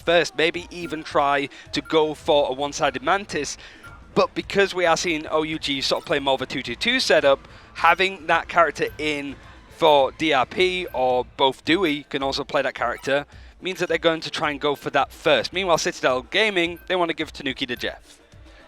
first, maybe even try to go for a one-sided Mantis. But because we are seeing OUG sort of play more of a 2-2-2 setup, having that character in for DRP, or both Dewey can also play that character, means that they're going to try and go for that first. Meanwhile, Citadel Gaming, they want to give Tanuki to Jeff.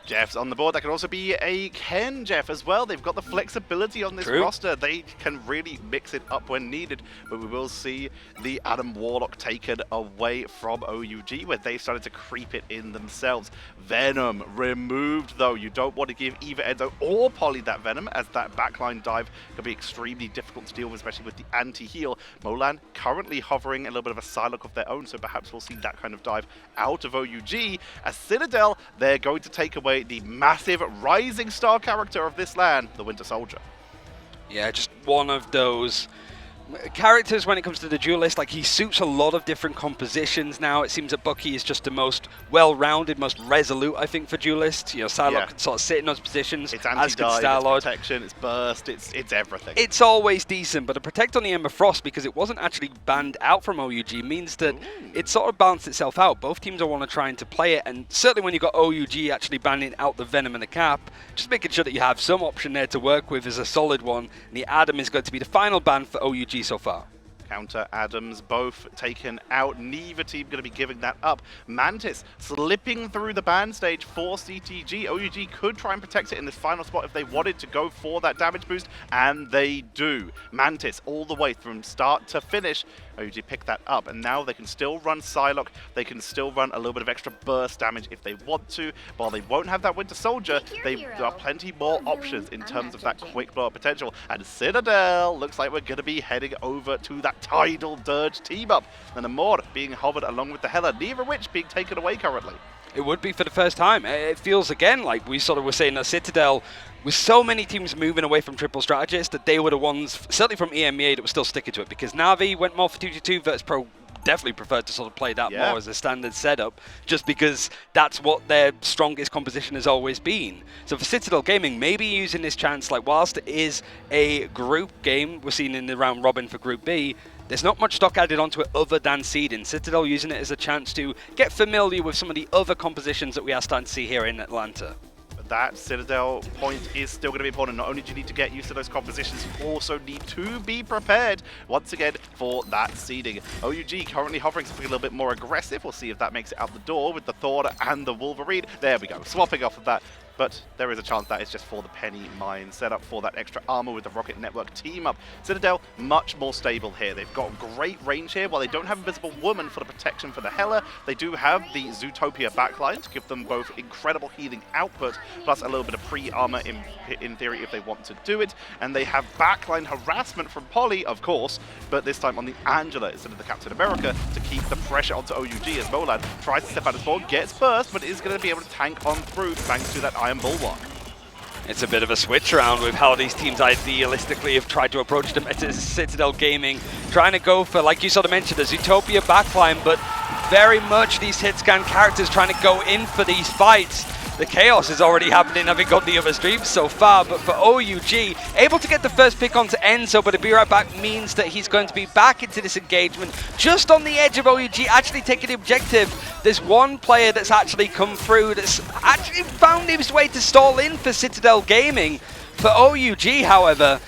Jeff's on the board. That could also be a Ken Jeff as well. They've got the flexibility on this True. roster. They can really mix it up when needed. But we will see the Adam Warlock taken away from OUG, where they've started to creep it in themselves. Venom removed, though. You don't want to give either Enzo or Polly that Venom, as that backline dive can be extremely difficult to deal with, especially with the anti-heal. Molan currently hovering a little bit of a Psylocke of their own, so perhaps we'll see that kind of dive out of OUG. As Citadel, they're going to take away the massive rising star character of this LAN, the Winter Soldier. Yeah, just one of those characters when it comes to the duelist. Like, he suits a lot of different compositions now. It seems that Bucky is just the most well-rounded, most resolute, I think, for duelists. You know, Psylocke can sort of sit in those positions. It's anti-dive, it's protection, it's burst, it's everything. It's always decent, but a protect on the Emma Frost, because it wasn't actually banned out from OUG, means that it sort of balanced itself out. Both teams are want to trying to play it, and certainly when you've got OUG actually banning out the Venom and the Cap, just making sure that you have some option there to work with is a solid one. And the Adam is going to be the final ban for OUG so far. Counter Adams both taken out. Neither team going to be giving that up. Mantis slipping through the ban stage for CTG. OUG could try and protect it in this final spot if they wanted to go for that damage boost, and they do. Mantis all the way from start to finish. OUG picked that up, and now they can still run Psylocke. They can still run a little bit of extra burst damage if they want to. While they won't have that Winter Soldier, they've got plenty more options in terms of that quick blow up potential. And Citadel looks like we're going to be heading over to that Tidal Dirge team up. And Amor being hovered along with the Hela, neither of which being taken away currently. It would be for the first time. It feels, again, like we sort of were saying that Citadel, with so many teams moving away from triple strategists, that they were the ones, certainly from EMEA, that were still sticking to it, because Na'Vi went more for 2-2-2, Virtus Pro definitely preferred to sort of play that more as a standard setup, just because that's what their strongest composition has always been. So for Citadel Gaming, maybe using this chance, like whilst it is a group game, we're seeing in the round robin for Group B, there's not much stock added onto it other than seeding. Citadel using it as a chance to get familiar with some of the other compositions that we are starting to see here in Atlanta. That Citadel point is still going to be important. Not only do you need to get used to those compositions, you also need to be prepared once again for that seeding. OUG currently hovering something a little bit more aggressive. We'll see if that makes it out the door with the Thor and the Wolverine. There we go, swapping off of that. But there is a chance that is just for the Penny Mine setup for that extra armor with the Rocket Network team up. Citadel, much more stable here. They've got great range here. While they don't have Invisible Woman for the protection for the Hela, they do have the Zootopia backline to give them both incredible healing output, plus a little bit of pre-armor in theory if they want to do it. And they have backline harassment from Polly, of course, but this time on the Angela instead of the Captain America to keep the pressure onto OUG as Molan tries to step out of board, gets burst, but is going to be able to tank on through thanks to that Iron Bulwark. It's a bit of a switch around with how these teams idealistically have tried to approach them. It's Citadel Gaming trying to go for, like you sort of mentioned, the Zootopia backline, but very much these hit scan characters trying to go in for these fights. The chaos is already happening, having got the other streams so far, but for OUG, able to get the first pick onto Enzo, but a be right back means that he's going to be back into this engagement, just on the edge of OUG, actually taking the objective. There's one player that's actually come through, that's actually found his way to stall in for Citadel Gaming. For OUG, however,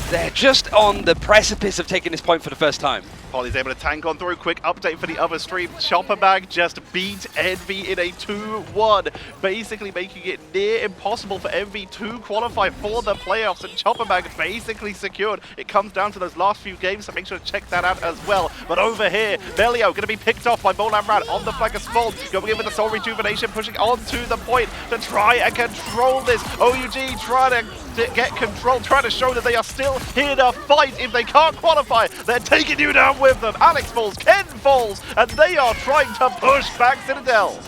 they're just on the precipice of taking this point for the first time. Polly's able to tank on through. Quick update for the other stream. Chopper Bag just beat Envy in a 2-1, basically making it near impossible for Envy to qualify for the playoffs, and Chopper Bag basically secured. It comes down to those last few games, so make sure to check that out as well. But over here, Belio going to be picked off by Molan Rad on the flag of Spawn, going in with the Soul Rejuvenation, pushing on to the point to try and control this. OUG trying to get control, trying to show that they are still here to fight. If they can't qualify, they're taking you down with them. Alex falls, Ken falls, and they are trying to push back Citadel.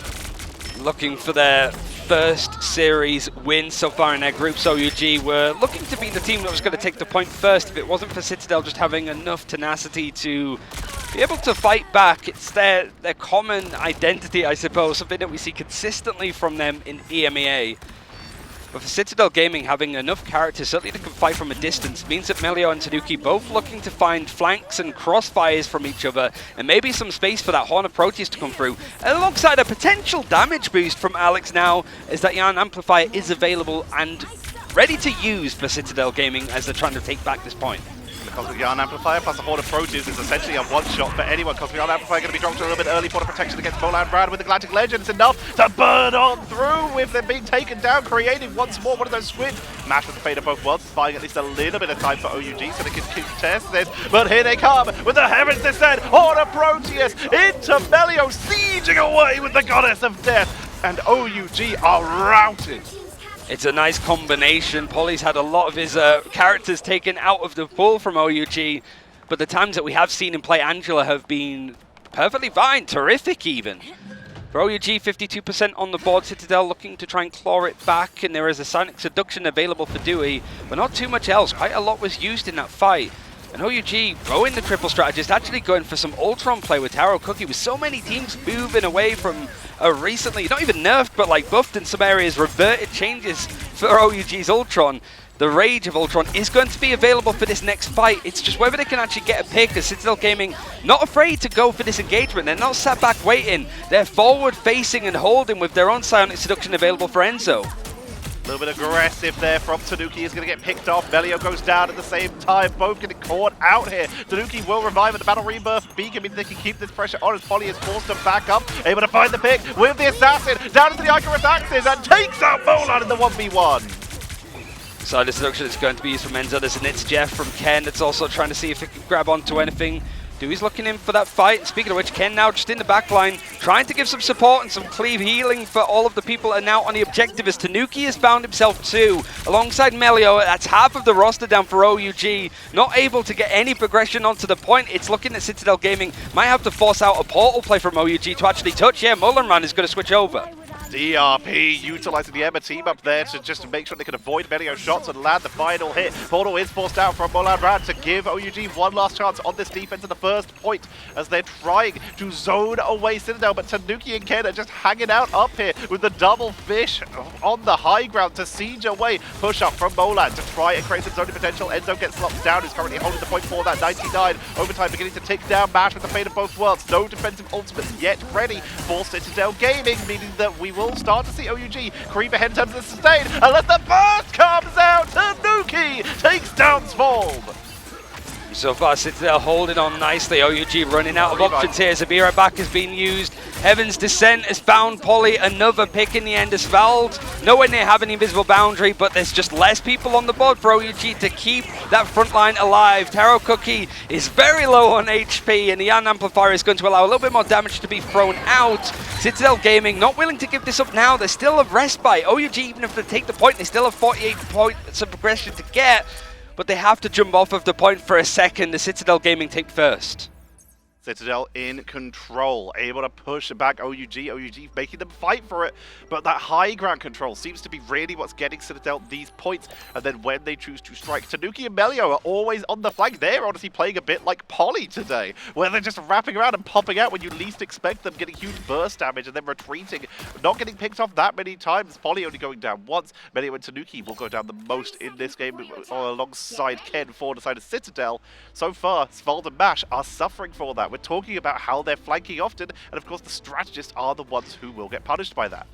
Looking for their first series win so far in their group. So OUG were looking to be the team that was going to take the point first if it wasn't for Citadel just having enough tenacity to be able to fight back. It's their common identity, I suppose, something that we see consistently from them in EMEA. But for Citadel Gaming, having enough characters, certainly they can fight from a distance, means that Melio and Tanuki both looking to find flanks and crossfires from each other, and maybe some space for that Horn of Proteus to come through, alongside a potential damage boost from Alex now, as that Yarn Amplifier is available and ready to use for Citadel Gaming as they're trying to take back this point. The Cosmic Yarn Amplifier plus the Horn of Proteus is essentially a one-shot for anyone. Cosmic Yarn Amplifier going to be dropped a little bit early for the protection against Molan Brad with the Galactic Legend. It's enough to burn on through with them being taken down, creating once more one of those squids. Mash with the fate of both worlds, buying at least a little bit of time for OUG so they can contest this. But here they come with the Heavens Descent, Horn of Proteus into Melio, sieging away with the Goddess of Death. And OUG are routed. It's a nice combination. Polly's had a lot of his characters taken out of the pool from OUG, but the times that we have seen him play Angela have been perfectly fine, terrific even. For OUG, 52% on the board. Citadel looking to try and claw it back, and there is a Sonic Seduction available for Dewey, but not too much else. Quite a lot was used in that fight. And OUG, going the triple strategist, actually going for some Ultron play with Taro Cookie, with so many teams moving away from recently, not even nerfed, but like buffed in some areas, reverted changes for OUG's Ultron. The Rage of Ultron is going to be available for this next fight. It's just whether they can actually get a pick, as Citadel Gaming not afraid to go for this engagement. They're not sat back waiting. They're forward facing and holding with their own Psionic Seduction available for Enzo. A little bit aggressive there from Tanuki, is going to get picked off. Melio goes down at the same time, both getting caught out here. Tanuki will revive at the Battle Rebirth Beacon, means they can keep this pressure on as Polly is forced to back up. Able to find the pick with the Assassin, down into the Icarus Axis, and takes out Molan in the 1v1. Side Seduction is going to be used from Enzo. There's a Nits Jeff from Ken that's also trying to see if he can grab onto anything. Dewey's looking in for that fight. Speaking of which, Ken now just in the back line, trying to give some support and some cleave healing for all of the people are now on the objective, as Tanuki has found himself too, alongside Melio. That's half of the roster down for OUG. Not able to get any progression onto the point. It's looking at Citadel Gaming might have to force out a portal play from OUG to actually touch. Yeah, Molanran is going to switch over. DRP utilizing the Emma team up there to just make sure they can avoid Melio shots and land the final hit. Portal is forced out from Molan Brad to give OUG one last chance on this defense at the first point as they're trying to zone away Citadel, but Tanuki and Ken are just hanging out up here with the double fish on the high ground to siege away. Push up from Molan to try and create some zoning potential. Enzo gets locked down, who's currently holding the point for that. 99 overtime beginning to tick down. Mash with the fate of both worlds. No defensive ultimates yet ready for Citadel Gaming, meaning that we will start to see OUG creep ahead in terms of the sustain, unless the burst comes out. Tanuki takes down Svolb. So far, Citadel holding on nicely. OUG running out of options here. Zabira back has been used. Heaven's Descent has found Polly. Another pick in the end as Vald. Nowhere near having the invisible boundary, but there's just less people on the board for OUG to keep that front line alive. Taro Cookie is very low on HP, and the Yarn Amplifier is going to allow a little bit more damage to be thrown out. Citadel Gaming not willing to give this up now. There's still a respite. OUG, even if they take the point, they still have 48 points of progression to get. But they have to jump off of the point for a second. The Citadel Gaming take first. Citadel in control, able to push back OUG. OUG making them fight for it, but that high ground control seems to be really what's getting Citadel these points. And then when they choose to strike, Tanuki and Melio are always on the flank. They're honestly playing a bit like Polly today, where they're just wrapping around and popping out when you least expect them, getting huge burst damage and then retreating, not getting picked off that many times. Polly only going down once. Melio and Tanuki will go down the most in this game alongside Ken for the side of Citadel. So far, Svolb and Mash are suffering for that. We're talking about how they're flanking often, and of course the strategists are the ones who will get punished by that.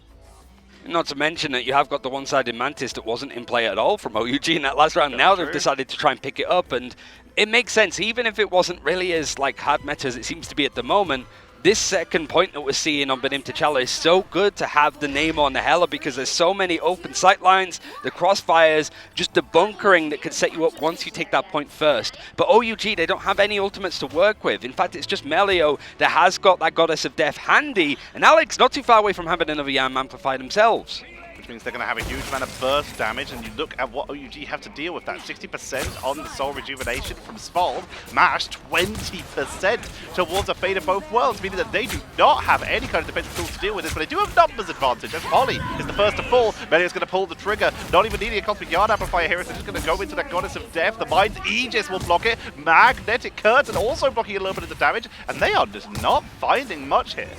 Not to mention that you have got the one-sided Mantis that wasn't in play at all from OUG in that last round. Now they've decided to try and pick it up, and it makes sense, even if it wasn't really as hard meta as it seems to be at the moment. This second point that we're seeing on Benim T'Challa is so good to have the name on the Hela, because there's so many open sight lines, the crossfires, just the bunkering that can set you up once you take that point first. But OUG, they don't have any ultimates to work with. In fact, it's just Melio that has got that Goddess of Death handy, and Alex not too far away from having another Yarn Amplify themselves. Which means they're going to have a huge amount of burst damage, and you look at what OUG have to deal with that. 60% on the Soul Rejuvenation from Svolb, Mash 20% towards a Fate of Both Worlds, meaning that they do not have any kind of defensive tools to deal with this, but they do have numbers advantage, as Polly is the first to fall. Melio's going to pull the trigger, not even needing a Cosmic Yarn Amplifier here, so just going to go into that Goddess of Death. The Mind's Aegis will block it, Magnetic Curtain also blocking a little bit of the damage, and they are just not finding much here.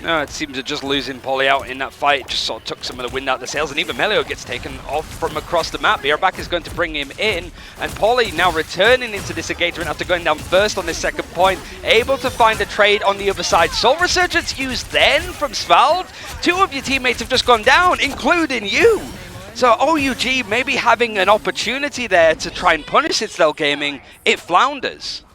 No, it seems that just losing Polly out in that fight just sort of took some of the wind out of the sails, and even Melio gets taken off from across the map. Bierback is going to bring him in, and Polly now returning into this engagement after going down first on this second point, able to find a trade on the other side. Soul Resurgence used then from Svalve. 2 of your teammates have just gone down, including you. So OUG maybe having an opportunity there to try and punish Citadel Gaming, it flounders.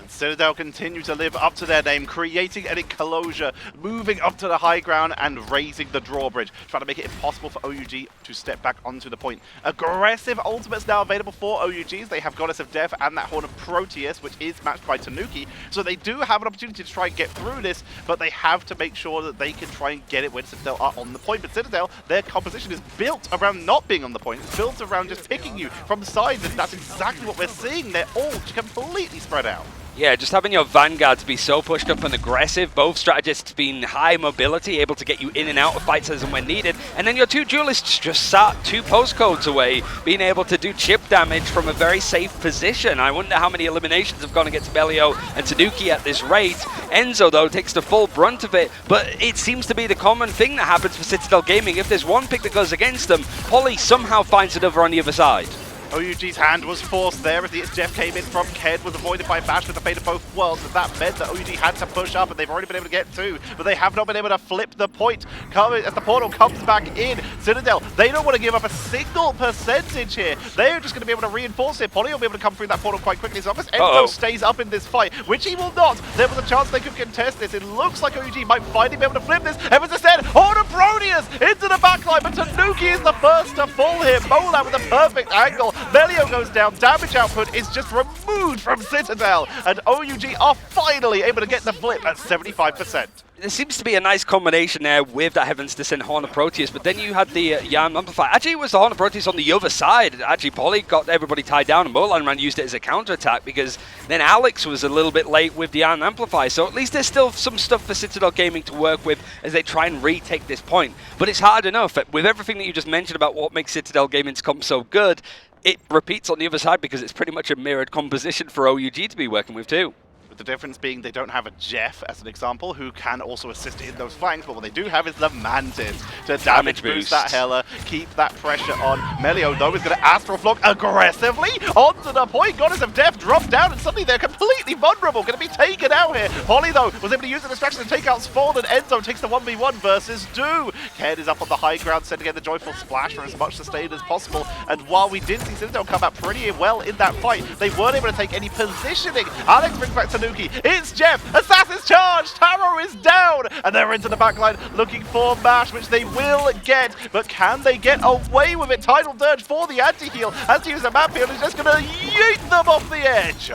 Citadel continue to live up to their name, creating an enclosure, moving up to the high ground and raising the drawbridge, trying to make it impossible for OUG to step back onto the point. Aggressive ultimates now available for OUGs. They have Goddess of Death and that Horn of Proteus, which is matched by Tanuki, so they do have an opportunity to try and get through this, but they have to make sure that they can try and get it when Citadel are on the point. But Citadel, their composition is built around not being on the point. It's built around just picking you from the sides, and that's exactly what we're seeing. They're all completely spread out. Yeah, just having your vanguards be so pushed up and aggressive, both strategists being high mobility, able to get you in and out of fights as and when needed, and then your 2 duelists just sat 2 postcodes away, being able to do chip damage from a very safe position. I wonder how many eliminations have gone against Melio and Tanuki at this rate. Enzo, though, takes the full brunt of it, but it seems to be the common thing that happens for Citadel Gaming. If there's one pick that goes against them, Polly somehow finds another on the other side. OUG's hand was forced there as the Jeff came in from Ked, was avoided by Bash with the fate of both worlds, and that meant that OUG had to push up, and they've already been able to get 2, but they have not been able to flip the point. As the portal comes back in, Citadel, they don't want to give up a single percentage here. They're just going to be able to reinforce it. Polly will be able to come through that portal quite quickly, so as Enzo stays up in this fight, which he will not, there was a chance they could contest this. It looks like OUG might finally be able to flip this. Evans instead, Horn of Proteus into the backline, but Tanuki is the first to fall here. Mola with a perfect angle. Melio goes down, damage output is just removed from Citadel, and OUG are finally able to get the flip at 75%. There seems to be a nice combination there with that Heaven's Descent Horn of Proteus, but then you had the Yam Amplify. Actually, it was the Horn of Proteus on the other side. Actually, Polly got everybody tied down, and Molan used it as a counter-attack, because then Alex was a little bit late with the Yam Amplify. So at least there's still some stuff for Citadel Gaming to work with as they try and retake this point. But it's hard enough. With everything that you just mentioned about what makes Citadel Gaming's comp so good, it repeats on the other side because it's pretty much a mirrored composition for OUG to be working with too. The difference being they don't have a Jeff, as an example, who can also assist in those flanks, but what they do have is the Mantis to damage boost that Hela, keep that pressure on. Melio, though, is going to Astral Flock aggressively onto the point. Goddess of Death dropped down, and suddenly they're completely vulnerable, going to be taken out here. Polly, though, was able to use the distraction to take out Spawn, and Enzo takes the 1v1 versus Do. Ked is up on the high ground, sending in the Joyful Splash for as much sustain as possible, and while we did see Citadel come out pretty well in that fight, they weren't able to take any positioning. Alex brings back Tanuki. It's Jeff! Assassin's charge! Taro is down! And they're into the backline looking for Mash, which they will get. But can they get away with it? Tidal Dirge for the anti-heal. Anti-heal a map heal is just going to yeet them off the edge.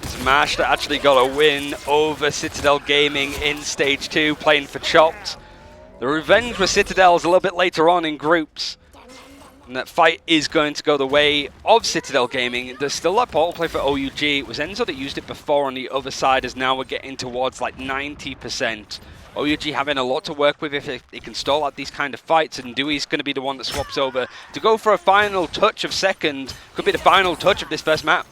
Smash that actually got a win over Citadel Gaming in Stage 2, playing for Chopped. The revenge with Citadel is a little bit later on in groups. And that fight is going to go the way of Citadel Gaming. There's still that portal play for OUG. It was Enzo that used it before on the other side, as now we're getting towards like 90%. OUG having a lot to work with if it can stall out these kind of fights, and Dewey's going to be the one that swaps over to go for a final touch of second. Could be the final touch of this first map.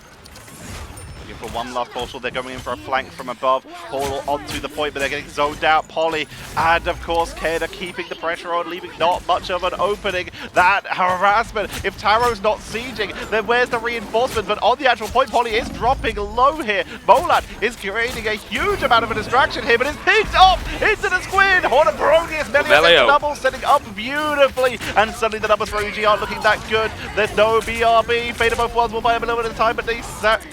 For one last portal, they're going in for a flank from above, portal onto the point, but they're getting zoned out. Polly and of course Keda keeping the pressure on, leaving not much of an opening. That harassment, if Taro's not sieging, then where's the reinforcement? But on the actual point, Polly is dropping low here. Molat is creating a huge amount of a distraction here, but it's picked off into the squid. Horn of Proteus, Melio double, setting up beautifully, and suddenly the numbers for OUG aren't looking that good. There's no BRB. Fate of both worlds will buy him a little bit of time, but the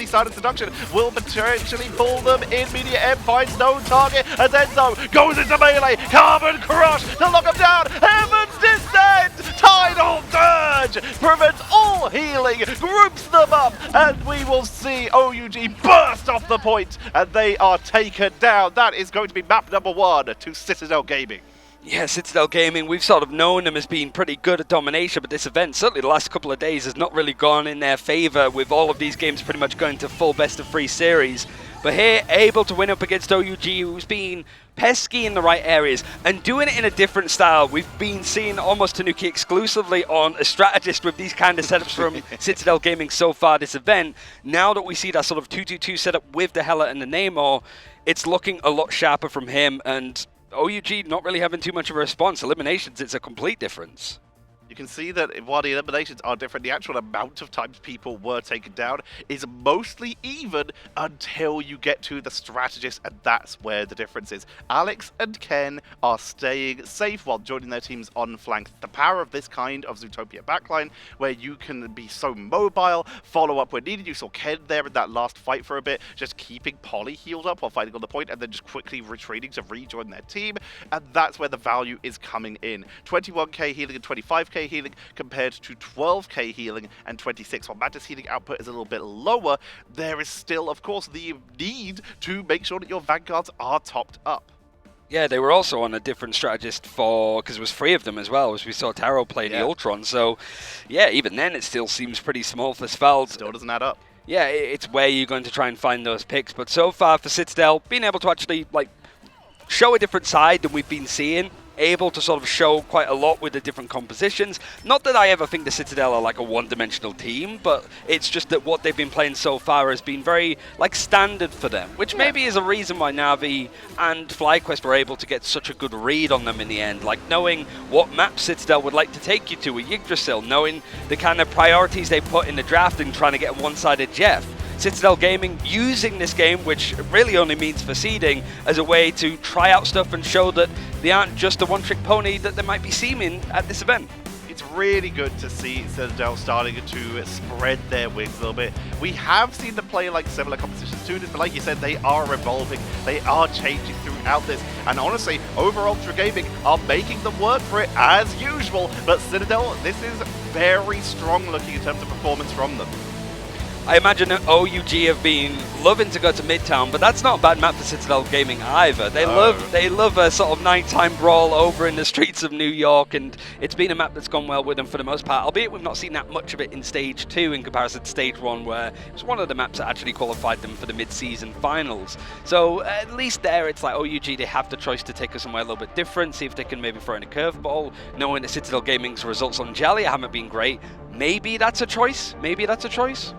silent seduction will potentially pull them in. Media M finds no target as Enzo goes into melee. Carbon Crush to lock him down. Heaven's Descent! Tidal Dirge prevents all healing, groups them up, and we will see OUG burst off the point, and they are taken down. That is going to be map number 1 to Citadel Gaming. Yeah, Citadel Gaming, we've sort of known them as being pretty good at domination, but this event, certainly the last couple of days, has not really gone in their favor, with all of these games pretty much going to full best-of-3 series. But here, able to win up against OUG, who's been pesky in the right areas, and doing it in a different style. We've been seeing almost Tanuki exclusively on a strategist with these kind of setups from Citadel Gaming so far this event. Now that we see that sort of 2-2-2 setup with the Hela and the Namor, it's looking a lot sharper from him, and OUG not really having too much of a response. Eliminations, it's a complete difference. You can see that while the eliminations are different, the actual amount of times people were taken down is mostly even until you get to the strategist, and that's where the difference is. Alex and Ken are staying safe while joining their teams on flank. The power of this kind of Zootopia backline, where you can be so mobile, follow up when needed. You saw Ken there in that last fight for a bit, just keeping Polly healed up while fighting on the point, and then just quickly retreating to rejoin their team, and that's where the value is coming in. 21k healing and 25k healing compared to 12k healing and 26. While Mantis healing output is a little bit lower, there is still, of course, the need to make sure that your Vanguards are topped up. Yeah, they were also on a different strategist because it was 3 of them as well, as we saw Taro play the Ultron. So, yeah, even then it still seems pretty small for Svelte. Still doesn't add up. Yeah, it's where you're going to try and find those picks. But so far for Citadel, being able to actually show a different side than we've been seeing, able to sort of show quite a lot with the different compositions. Not that I ever think the Citadel are like a one-dimensional team, but it's just that what they've been playing so far has been very standard for them, which maybe is a reason why Na'Vi and FlyQuest were able to get such a good read on them in the end, like knowing what map Citadel would like to take you to with Yggdrasil, knowing the kind of priorities they put in the draft and trying to get a one-sided Jeff. Citadel Gaming using this game, which really only means for seeding, as a way to try out stuff and show that they aren't just a one-trick pony that they might be seeming at this event. It's really good to see Citadel starting to spread their wings a little bit. We have seen them play like similar competitions to this, but like you said, they are evolving, they are changing throughout this, and honestly, over Ultra Gaming are making them work for it as usual, but Citadel, this is very strong looking in terms of performance from them. I imagine that OUG have been loving to go to Midtown, but that's not a bad map for Citadel Gaming either. They love a sort of nighttime brawl over in the streets of New York, and it's been a map that's gone well with them for the most part, albeit we've not seen that much of it in Stage 2 in comparison to Stage 1, where it was one of the maps that actually qualified them for the mid-season finals. So at least there it's like OUG, they have the choice to take us somewhere a little bit different, see if they can maybe throw in a curveball, knowing that Citadel Gaming's results on Jalia haven't been great. Maybe that's a choice. Maybe that's a choice.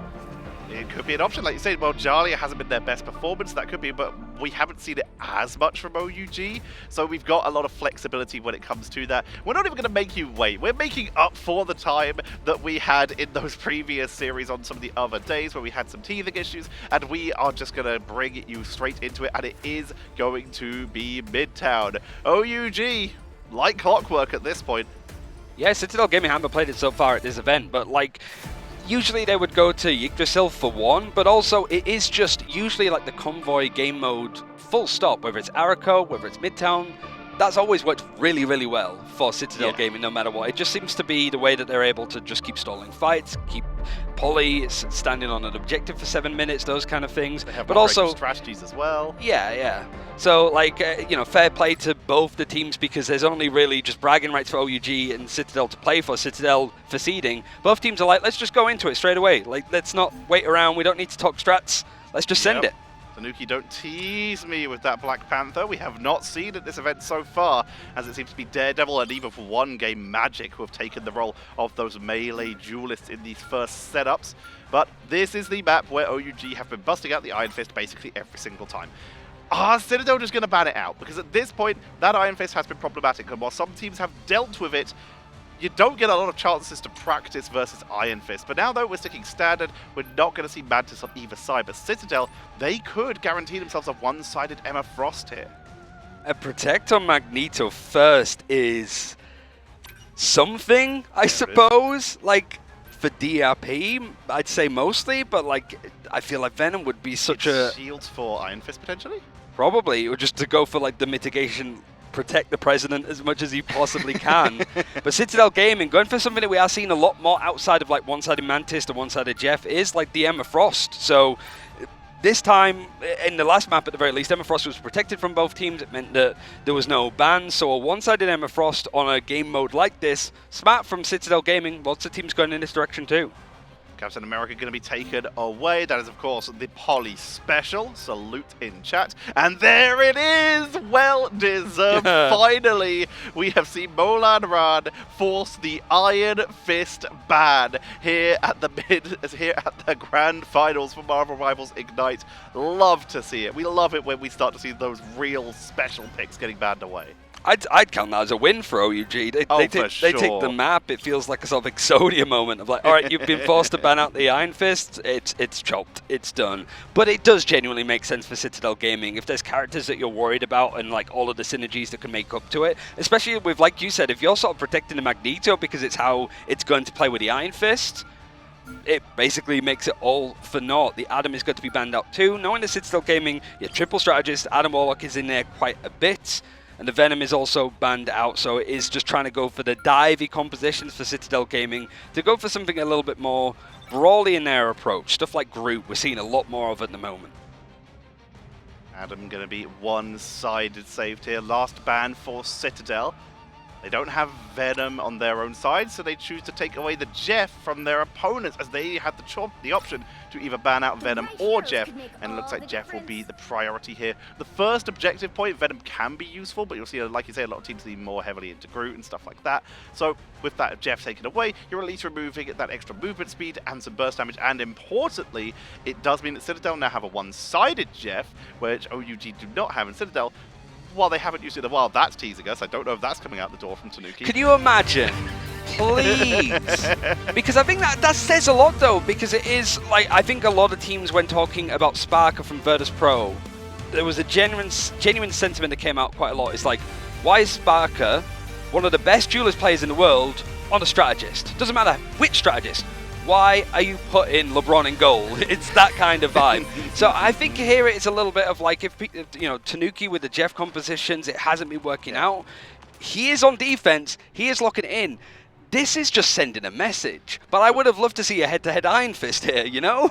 It could be an option, like you said. Well, Jalia hasn't been their best performance, that could be, but we haven't seen it as much from OUG, so we've got a lot of flexibility when it comes to that. We're not even going to make you wait. We're making up for the time that we had in those previous series on some of the other days where we had some teething issues, and we are just going to bring you straight into it, and it is going to be Midtown. OUG, like clockwork at this point. Yeah, Citadel Gaming haven't played it so far at this event, but usually they would go to Yggdrasil for one, but also it is just usually like the convoy game mode full stop, whether it's Araco, whether it's Midtown. That's always worked really, really well for Citadel Gaming, no matter what. It just seems to be the way that they're able to just keep stalling fights, keep Polly standing on an objective for 7 minutes, those kind of things. They have but also strategies as well. Yeah. So, fair play to both the teams, because there's only really just bragging rights for OUG and Citadel to play for. Citadel for seeding. Both teams are like, let's just go into it straight away. Let's not wait around. We don't need to talk strats. Let's just send it. Tanuki, don't tease me with that Black Panther. We have not seen at this event so far, as it seems to be Daredevil and even for one game Magic who have taken the role of those melee duelists in these first setups. But this is the map where OUG have been busting out the Iron Fist basically every single time. Are Citadel just going to ban it out? Because at this point, that Iron Fist has been problematic, and while some teams have dealt with it, you don't get a lot of chances to practice versus Iron Fist. But now, though, we're sticking standard. We're not going to see Mantis on either side. But Citadel, they could guarantee themselves a one-sided Emma Frost here. A Protect on Magneto first is something, I suppose. For DRP, I'd say mostly, but I feel like Venom would be such a... Shields for Iron Fist, potentially? Probably, or just to go for the mitigation, protect the president as much as you possibly can. But Citadel Gaming, going for something that we are seeing a lot more outside of one-sided Mantis to one-sided Jeff, is the Emma Frost. So this time, in the last map at the very least, Emma Frost was protected from both teams. It meant that there was no ban, so a one-sided Emma Frost on a game mode like this, smart from Citadel Gaming. Lots of teams going in this direction too. Captain America going to be taken away. That is, of course, the Poly special. Salute in chat. And there it is! Well deserved. Finally, we have seen Molan Ran force the Iron Fist ban here at the Grand Finals for Marvel Rivals Ignite. Love to see it. We love it when we start to see those real special picks getting banned away. I'd count that as a win for OUG. They take the map. It feels like a sort of Exodia moment of like, all right, you've been forced to ban out the Iron Fist. It's chopped. It's done. But it does genuinely make sense for Citadel Gaming. If there's characters that you're worried about and like all of the synergies that can make up to it, especially with, like you said, if you're sort of protecting the Magneto because it's how it's going to play with the Iron Fist, it basically makes it all for naught. The Adam is going to be banned out too. Knowing the Citadel Gaming, your triple strategist, Adam Warlock is in there quite a bit. And the Venom is also banned out, so it is just trying to go for the divey compositions for Citadel Gaming, to go for something a little bit more brawly in their approach. Stuff like Groot, we're seeing a lot more of at the moment. Adam going to be one-sided saved here. Last ban for Citadel. They don't have Venom on their own side, so they choose to take away the Jeff from their opponents, as they had the option to either ban out Venom or Jeff, and it looks like Jeff will be the priority here. The first objective point, Venom can be useful, but you'll see, like you say, a lot of teams lean more heavily into Groot and stuff like that. So with that Jeff taken away, you're at least removing that extra movement speed and some burst damage, and importantly, it does mean that Citadel now have a one-sided Jeff, which OUG do not have in Citadel. While they haven't used it in a while, that's teasing us. I don't know if that's coming out the door from Tanuki. Can you imagine? Please. Because I think that says a lot, though, because it is, like, I think a lot of teams, when talking about Sparker from Virtus Pro, there was a genuine sentiment that came out quite a lot. It's like, why is Sparker one of the best duelist players in the world on a strategist? Doesn't matter which strategist. Why are you putting LeBron in goal? It's that kind of vibe. So I think here it's a little bit of like, if you know, Tanuki with the Jeff compositions, it hasn't been working out. He is on defense. He is locking it in. This is just sending a message. But I would have loved to see a head-to-head Iron Fist here, you know?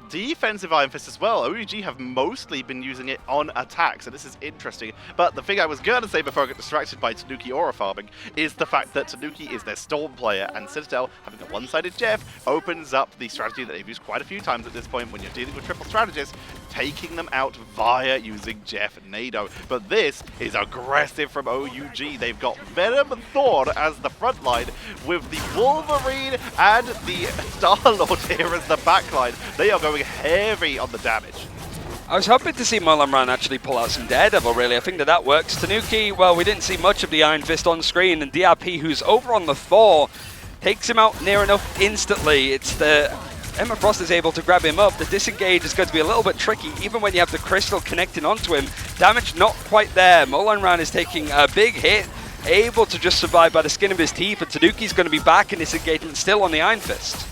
Defensive Iron Fist as well. OUG have mostly been using it on attack, so this is interesting. But the thing I was going to say before I get distracted by Tanuki aura farming is the fact that Tanuki is their Storm player, and Citadel, having a one-sided Jeff, opens up the strategy that they've used quite a few times at this point when you're dealing with triple strategists, taking them out via using Jeff Nado. But this is aggressive from OUG. They've got Venom and Thorn as the front line, with the Wolverine and the Star-Lord here as the back line. They are going heavy on the damage. I was hoping to see Molan Ran actually pull out some Daredevil, really. I think that works. Tanuki, well, we didn't see much of the Iron Fist on screen, and DRP, who's over on the Thor, takes him out near enough instantly. It's the Emma Frost is able to grab him up. The disengage is going to be a little bit tricky, even when you have the crystal connecting onto him. Damage not quite there. Molan Ran is taking a big hit, able to just survive by the skin of his teeth, and Tanuki's going to be back in this engagement still on the Iron Fist.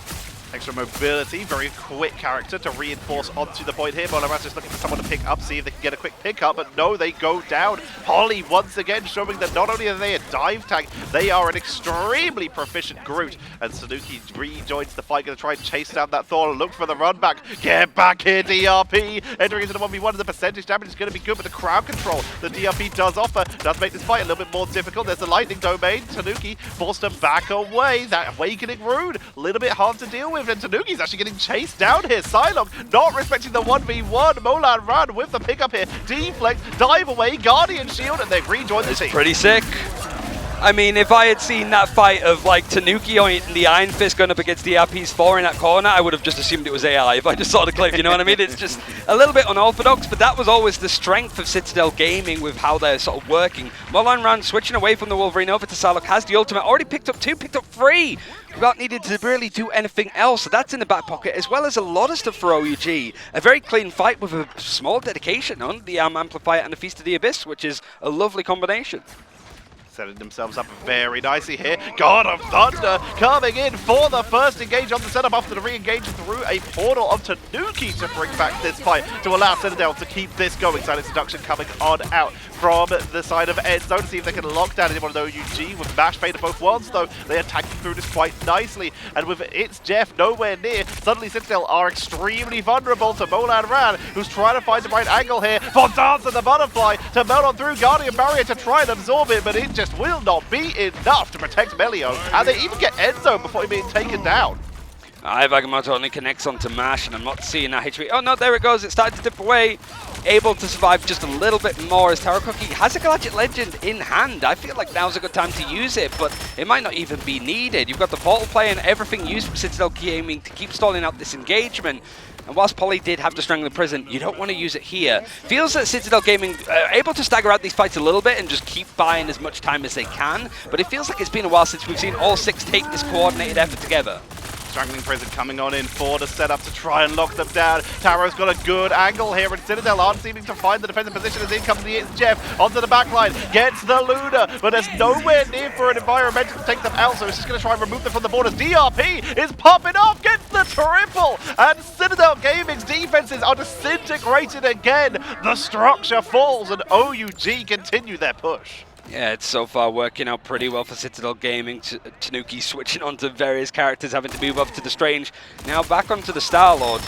Extra mobility, very quick character to reinforce onto the point here. Molan Ran's just looking for someone to pick up, see if they can get a quick pickup, but no, they go down. Holly once again showing that not only are they a dive tank, they are an extremely proficient Groot. And Tanuki rejoins the fight, going to try and chase down that Thor, look for the run back. Get back here, DRP! Entering into the 1v1, the percentage damage is going to be good, but the crowd control the DRP does offer does make this fight a little bit more difficult. There's the lightning domain. Tanuki forced to back away. That awakening rune, a little bit hard to deal with. And Tanuki's actually getting chased down here. Psylocke not respecting the 1v1. Molan Ran with the pickup here. Deflect, dive away, Guardian Shield, and they've rejoined the team. Pretty sick. I mean, if I had seen that fight of like Tanuki on the Iron Fist going up against DRP's 4 in that corner, I would have just assumed it was AI if I just saw the clip, you know what I mean? It's just a little bit unorthodox, but that was always the strength of Citadel Gaming with how they're sort of working. Molan Ran switching away from the Wolverine over to Psylocke, has the ultimate, already picked up 2, picked up 3, without needing to really do anything else. So that's in the back pocket, as well as a lot of stuff for OUG. A very clean fight with a small dedication on the Amplifier and the Feast of the Abyss, which is a lovely combination. Setting themselves up very nicely here. God of Thunder coming in for the first engage on the setup after the re-engaging through a portal of Tanuki to bring back this fight to allow Citadel to keep this going. Silent Seduction coming on out from the side of Enzo to see if they can lock down anyone of OUG with Mash Fade of both worlds, though they are attacking through this quite nicely. And with its Jeff nowhere near, suddenly Citadel are extremely vulnerable to Molan Ran, who's trying to find the right angle here for Dance and the Butterfly to melt on through Guardian Barrier to try and absorb it, but it just will not be enough to protect Melio. And they even get Enzo before being taken down. Vagamoto only connects onto Mash, and I'm not seeing that HP. Oh no, there it goes. It started to dip away. Able to survive just a little bit more as Taro Cookie has a Galactic Legend in hand. I feel like now's a good time to use it, but it might not even be needed. You've got the Portal play and everything used from Citadel Gaming to keep stalling out this engagement. And whilst Polly did have the Strangling Prison, you don't want to use it here. Feels that Citadel Gaming are able to stagger out these fights a little bit and just keep buying as much time as they can, but it feels like it's been a while since we've seen all 6 take this coordinated effort together. Strangling Prison coming on in for the setup to try and lock them down. Taro's got a good angle here, and Citadel aren't seeming to find the defensive position as in comes the Jeff onto the backline, gets the Luna, but there's nowhere near for an environmental to take them out, so it's just going to try and remove them from the borders. DRP is popping off, gets the triple, and Citadel Gaming's defenses are disintegrated again. The structure falls, and OUG continue their push. Yeah, it's so far working out pretty well for Citadel Gaming. Tanuki switching onto various characters, having to move up to the Strange. Now back onto the Star-Lord.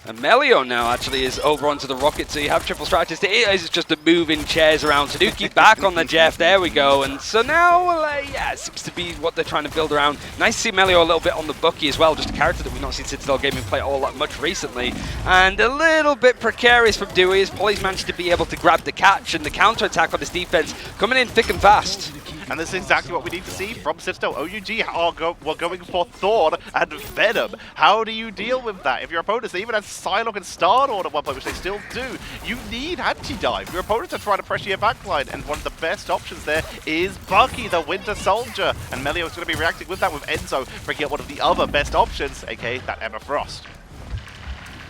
And Melio now actually is over onto the Rocket, so you have triple strategist. It is just a moving chairs around. Tanuki back on the Jeff, there we go. And so now, yeah, it seems to be what they're trying to build around. Nice to see Melio a little bit on the Bucky as well, just a character that we've not seen Citadel Gaming play all that much recently. And a little bit precarious from Dewey as Polly's managed to be able to grab the catch and the counter-attack on this defense coming in thick and fast. And this is exactly what we need to see from Citadel. OUG were going for Thorn and Venom. How do you deal with that? If your opponents, they even had Psylocke and Star-Lord at one point, which they still do, you need anti-dive. Your opponents are trying to pressure your backline, and one of the best options there is Bucky, the Winter Soldier. And Melio is going to be reacting with that, with Enzo bringing up one of the other best options, aka that Emma Frost.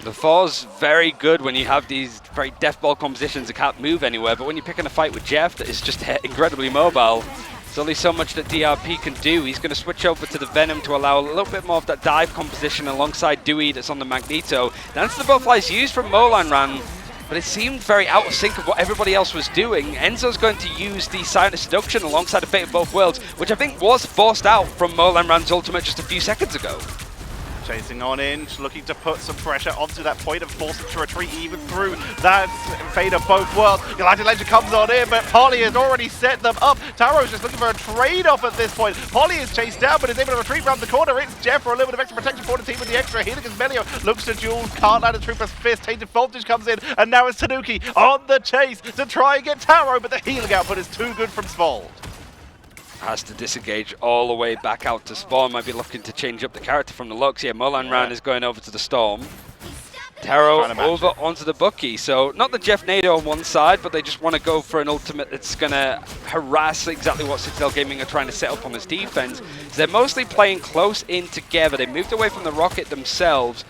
The Thor's very good when you have these very death ball compositions that can't move anywhere, but when you're picking a fight with Jeff that is just incredibly mobile, there's only so much that DRP can do. He's going to switch over to the Venom to allow a little bit more of that dive composition alongside Dewey that's on the Magneto. That's the butterflies used from Molan Ran, but it seemed very out of sync of what everybody else was doing. Enzo's going to use the Silent Seduction alongside the Fate of Both Worlds, which I think was forced out from Molan Ran's ultimate just a few seconds ago. Chasing on in, looking to put some pressure onto that point and force him to retreat even through that Fate of Both Worlds. Galactic Legend comes on in, but Polly has already set them up. Taro's just looking for a trade-off at this point. Polly is chased down, but is able to retreat around the corner. It's Jeff for a little bit of extra protection for the team with the extra healing as Melio looks to duel, can't land a Trooper's Fist. Tainted Voltage comes in, and now it's Tanuki on the chase to try and get Taro, but the healing output is too good from Svold. Has to disengage all the way back out to Spawn. Might be looking to change up the character from the looks. Yeah, Molan Ran is going over to the Storm. Taro over onto the Bucky. So not the Jeff Nader on one side, but they just want to go for an ultimate that's going to harass exactly what Citadel Gaming are trying to set up on this defense. So they're mostly playing close in together. They moved away from the Rocket themselves.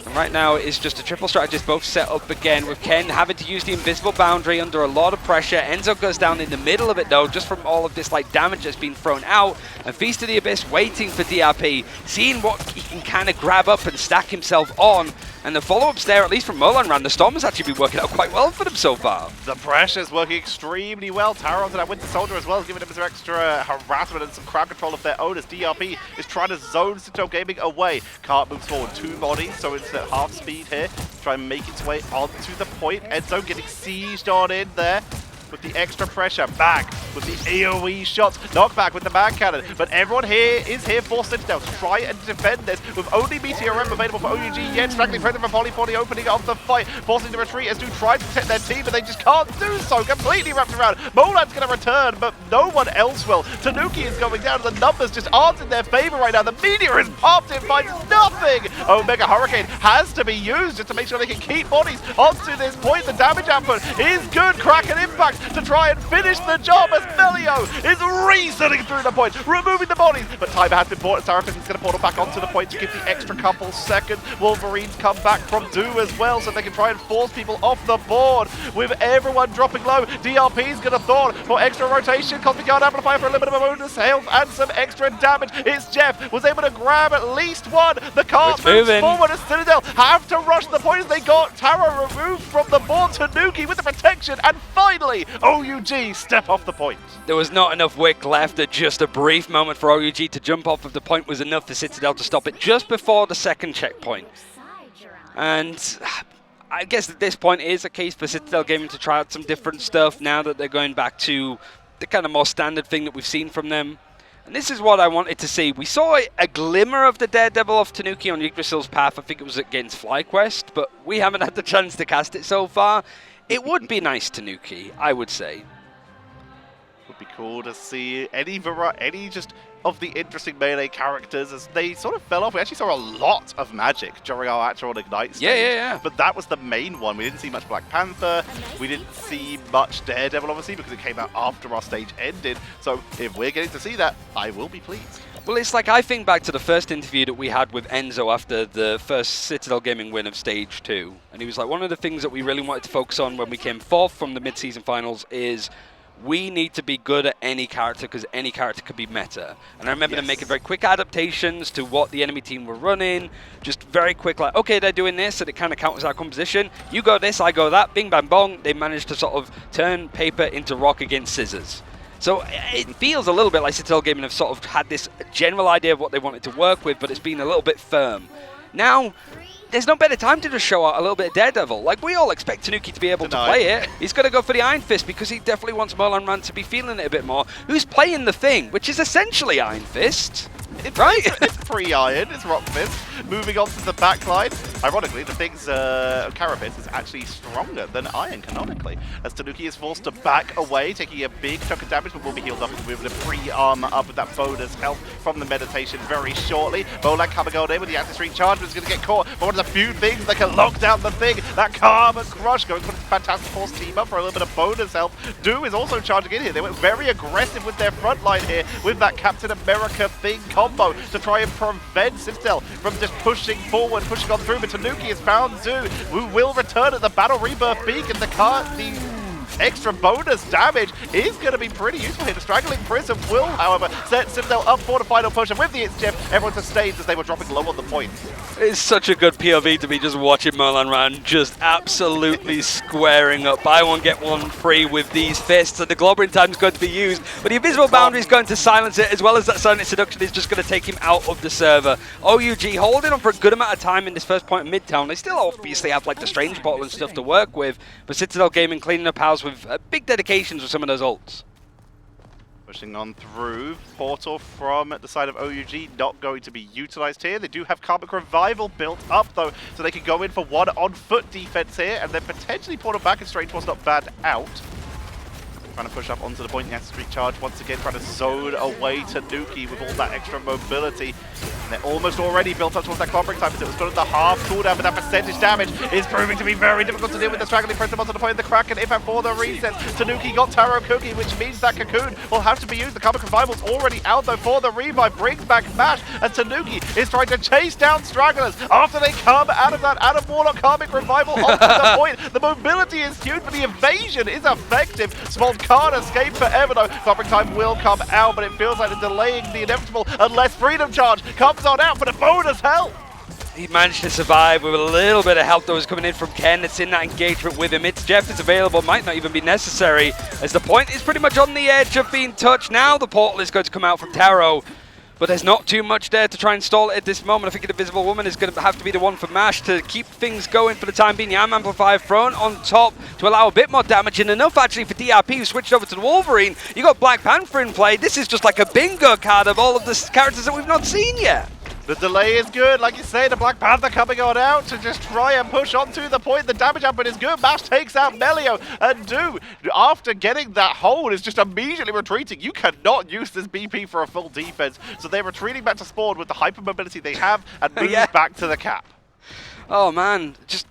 And right now it's just a triple strategist, both set up again with Ken having to use the invisible boundary under a lot of pressure. Enzo goes down in the middle of it though, just from all of this like damage that's been thrown out. And Feast of the Abyss waiting for DRP, seeing what he can kind of grab up and stack himself on. And the follow-ups there, at least from Molan Ran, the Storm has actually been working out quite well for them so far. The pressure's working extremely well. Taro onto that Winter Soldier as well, giving them some extra harassment and some crowd control of their own as DRP is trying to zone Citadel Gaming away. Cart moves forward 2 bodies, so it's at half speed here. Try and make its way onto the point. Enzo getting sieged on in there. With the extra pressure, back with the AoE shots, knockback with the man cannon. But everyone here is here for Citadel to try and defend this with only Meteor M available for OUG yet. Strangling Prison from Polly for the opening of the fight, forcing the retreat as do try to protect their team, but they just can't do so. Completely wrapped around. Molan's going to return, but no one else will. Tanuki is going down. The numbers just aren't in their favor right now. The Meteor is popped. It finds nothing. Omega Hurricane has to be used just to make sure they can keep bodies onto this point. The damage output is good. Kraken Impact to try and finish the job as Melio is resetting through the point, removing the bodies, but time has been bought. Seraphis is going to portal back onto the point to give the extra couple seconds. Wolverines come back from Do as well, so they can try and force people off the board. With everyone dropping low, DRP is going to Thorn for extra rotation. Cosmic Guard Amplifier for a little bit of bonus health and some extra damage. It's Jeff, was able to grab at least one. The cart moves forward as Citadel have to rush the point as they got Taro removed from the board. Tanuki with the protection, and finally, OUG step off the point. There was not enough wick left. Just a brief moment for OUG to jump off of the point was enough for Citadel to stop it just before the second checkpoint. And I guess at this point it is a case for Citadel Gaming to try out some different stuff now that they're going back to the kind of more standard thing that we've seen from them. And this is what I wanted to see. We saw a glimmer of the Daredevil off Tanuki on Yggdrasil's path. I think it was against FlyQuest, but we haven't had the chance to cast it so far. It would be nice, Tanuki, I would say. Would be cool to see any just of the interesting melee characters as they sort of fell off. We actually saw a lot of magic during our actual Ignite stage. Yeah. But that was the main one. We didn't see much Black Panther. We didn't see much Daredevil, obviously, because it came out after our stage ended. So if we're getting to see that, I will be pleased. Well, it's like I think back to the first interview that we had with Enzo after the first Citadel Gaming win of Stage 2. And he was like, one of the things that we really wanted to focus on when we came fourth from the mid-season finals is we need to be good at any character because any character could be meta. And I remember them making very quick adaptations to what the enemy team were running. Just very quick, like, okay, they're doing this, and it kind of counters our composition. You go this, I go that, bing, bang, bong. They managed to sort of turn paper into rock against scissors. So it feels a little bit like Citadel Gaming have sort of had this general idea of what they wanted to work with, but it's been a little bit firm. Now, there's no better time to just show out a little bit of Daredevil. Like, we all expect Tanuki to be able to play it. He's going to go for the Iron Fist because he definitely wants Merlin Rand to be feeling it a bit more. Who's playing the Thing, which is essentially Iron Fist, right? It's pre-Iron, it's Rock Fist. Moving on to the backline. Ironically, the Thing's Carapace is actually stronger than Iron, canonically. As Tanuki is forced to back away, taking a big chunk of damage, but will be healed up and be able to pre-armor up with that bonus health from the meditation very shortly. Bolak coming on in with the anti-street charge, but is going to get caught. But one of the few things that can lock down the Thing, that Karma Crush, going for the Fantastic Force team up for a little bit of bonus health. Do is also charging in here. They went very aggressive with their front line here with that Captain America Thing combo to try and prevent Citadel from just pushing forward, pushing on through. But Tanuki has found Zoo, who will return at the Battle Rebirth Beacon. The extra bonus damage is going to be pretty useful here. The Straggling Prism will, however, set Citadel up for the final push. And with the It's Jeff, everyone sustains as they were dropping low on the point. It's such a good POV to be just watching Merlin Rand just absolutely squaring up. Buy one, get one free with these fists, and the Globbering time is going to be used. But the Invisible Boundary is going to silence it, as well as that Silent Seduction is just going to take him out of the server. OUG holding on for a good amount of time in this first point of Midtown. They still obviously have like the Strange Portal and stuff to work with, but Citadel Gaming cleaning up house with big dedications with some of those ults. Pushing on through. Portal from the side of OUG not going to be utilized here. They do have Karmic Revival built up though, so they can go in for one on-foot defense here and then potentially portal back, and Strange was not bad out. Trying to push up onto the point, the Street Charge once again, trying to zone away Tanuki with all that extra mobility. And they're almost already built up towards that Clobbering time, because it was good at the half cooldown, but that percentage damage is proving to be very difficult to deal with. The Straggling Prism onto the point of the Kraken. If and for the resets, Tanuki got Taro Cookie, which means that Cocoon will have to be used. The Karmic Revival's already out though for the revive, brings back Mash, and Tanuki is trying to chase down Stragglers after they come out of that Adam Warlock Karmic Revival onto the point. The mobility is huge, but the evasion is effective. Small can't escape forever though. Clobbering time will come out, but it feels like they're delaying the inevitable unless Freedom Charge comes on out for the bonus health. He managed to survive with a little bit of help that was coming in from Ken. It's in that engagement with him. It's Jeff is available, might not even be necessary, as the point is pretty much on the edge of being touched. Now the portal is going to come out from Taro, but there's not too much there to try and stall it at this moment. I think the Invisible Woman is going to have to be the one for Mash to keep things going for the time being. The Arm Amplifier thrown on top to allow a bit more damage, and enough actually for DRP, who switched over to the Wolverine. You got Black Panther in play. This is just like a bingo card of all of the characters that we've not seen yet. The delay is good, like you say, the Black Panther coming on out to just try and push onto the point. The damage output is good. Mash takes out Melio, and Do, after getting that hold, is just immediately retreating. You cannot use this BP for a full defense, so they're retreating back to spawn with the hypermobility they have and move back to the cap. Oh man, just...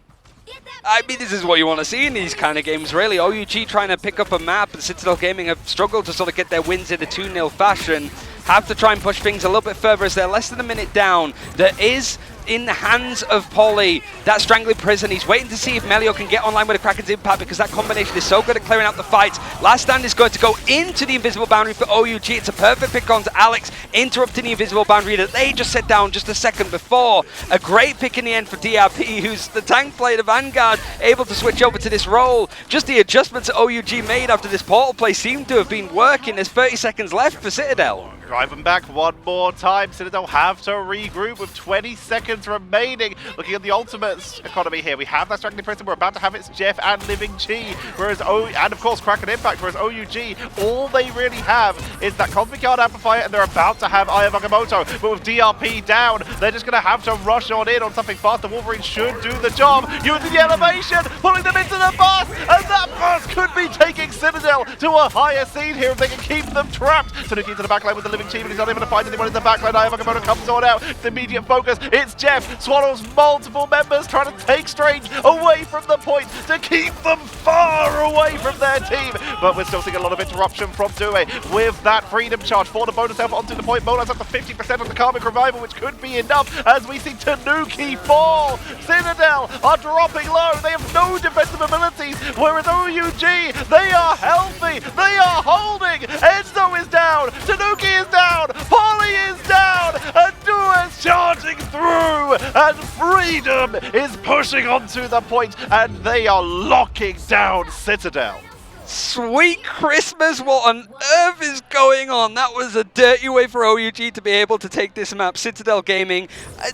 I mean, this is what you want to see in these kind of games, really. OUG trying to pick up a map, and Citadel Gaming have struggled to sort of get their wins in a 2-0 fashion. Have to try and push things a little bit further as they're less than a minute down. There is, in the hands of Polly, that Strangling Prison. He's waiting to see if Melio can get online with a Kraken's Impact, because that combination is so good at clearing out the fights. Last Stand is going to go into the Invisible Boundary for OUG. It's a perfect pick on to Alex, interrupting the Invisible Boundary that they just set down just a second before. A great pick in the end for DRP, who's the tank player, the Vanguard, able to switch over to this role. Just the adjustments that OUG made after this portal play seem to have been working. There's 30 seconds left for Citadel. Drive them back one more time. Citadel have to regroup with 20 seconds remaining. Looking at the ultimate economy here, we have that Strangling Prison. We're about to have it's Jeff and Living Chi, and of course Kraken Impact, whereas OUG, all they really have is that Cosmic Yard Amplifier, and they're about to have Aya Magamoto. But with DRP down, they're just going to have to rush on in on something fast. The Wolverine should do the job. Using the elevation, pulling them into the bus, and that bus could be taking Citadel to a higher seed here if they can keep them trapped. Tanuki into the backline with the Living Chi, but he's not able to find anyone in the backline. Aya Magamoto comes on out. The immediate focus, it's Jeff. Swallows multiple members, trying to take Strange away from the point to keep them far away from their team. But we're still seeing a lot of interruption from Due with that freedom charge for the bonus elf onto the point. Mona's up to 50% on the Karmic Revival, which could be enough as we see Tanuki fall. Citadel are dropping low. They have no defensive abilities, whereas OUG, they are healthy. They are holding. Enzo is down. Tanuki is down. Polly is down. And Due is charging through. And Freedom is pushing onto the point, and they are locking down Citadel. Sweet Christmas, what on earth is going on? That was a dirty way for OUG to be able to take this map. Citadel Gaming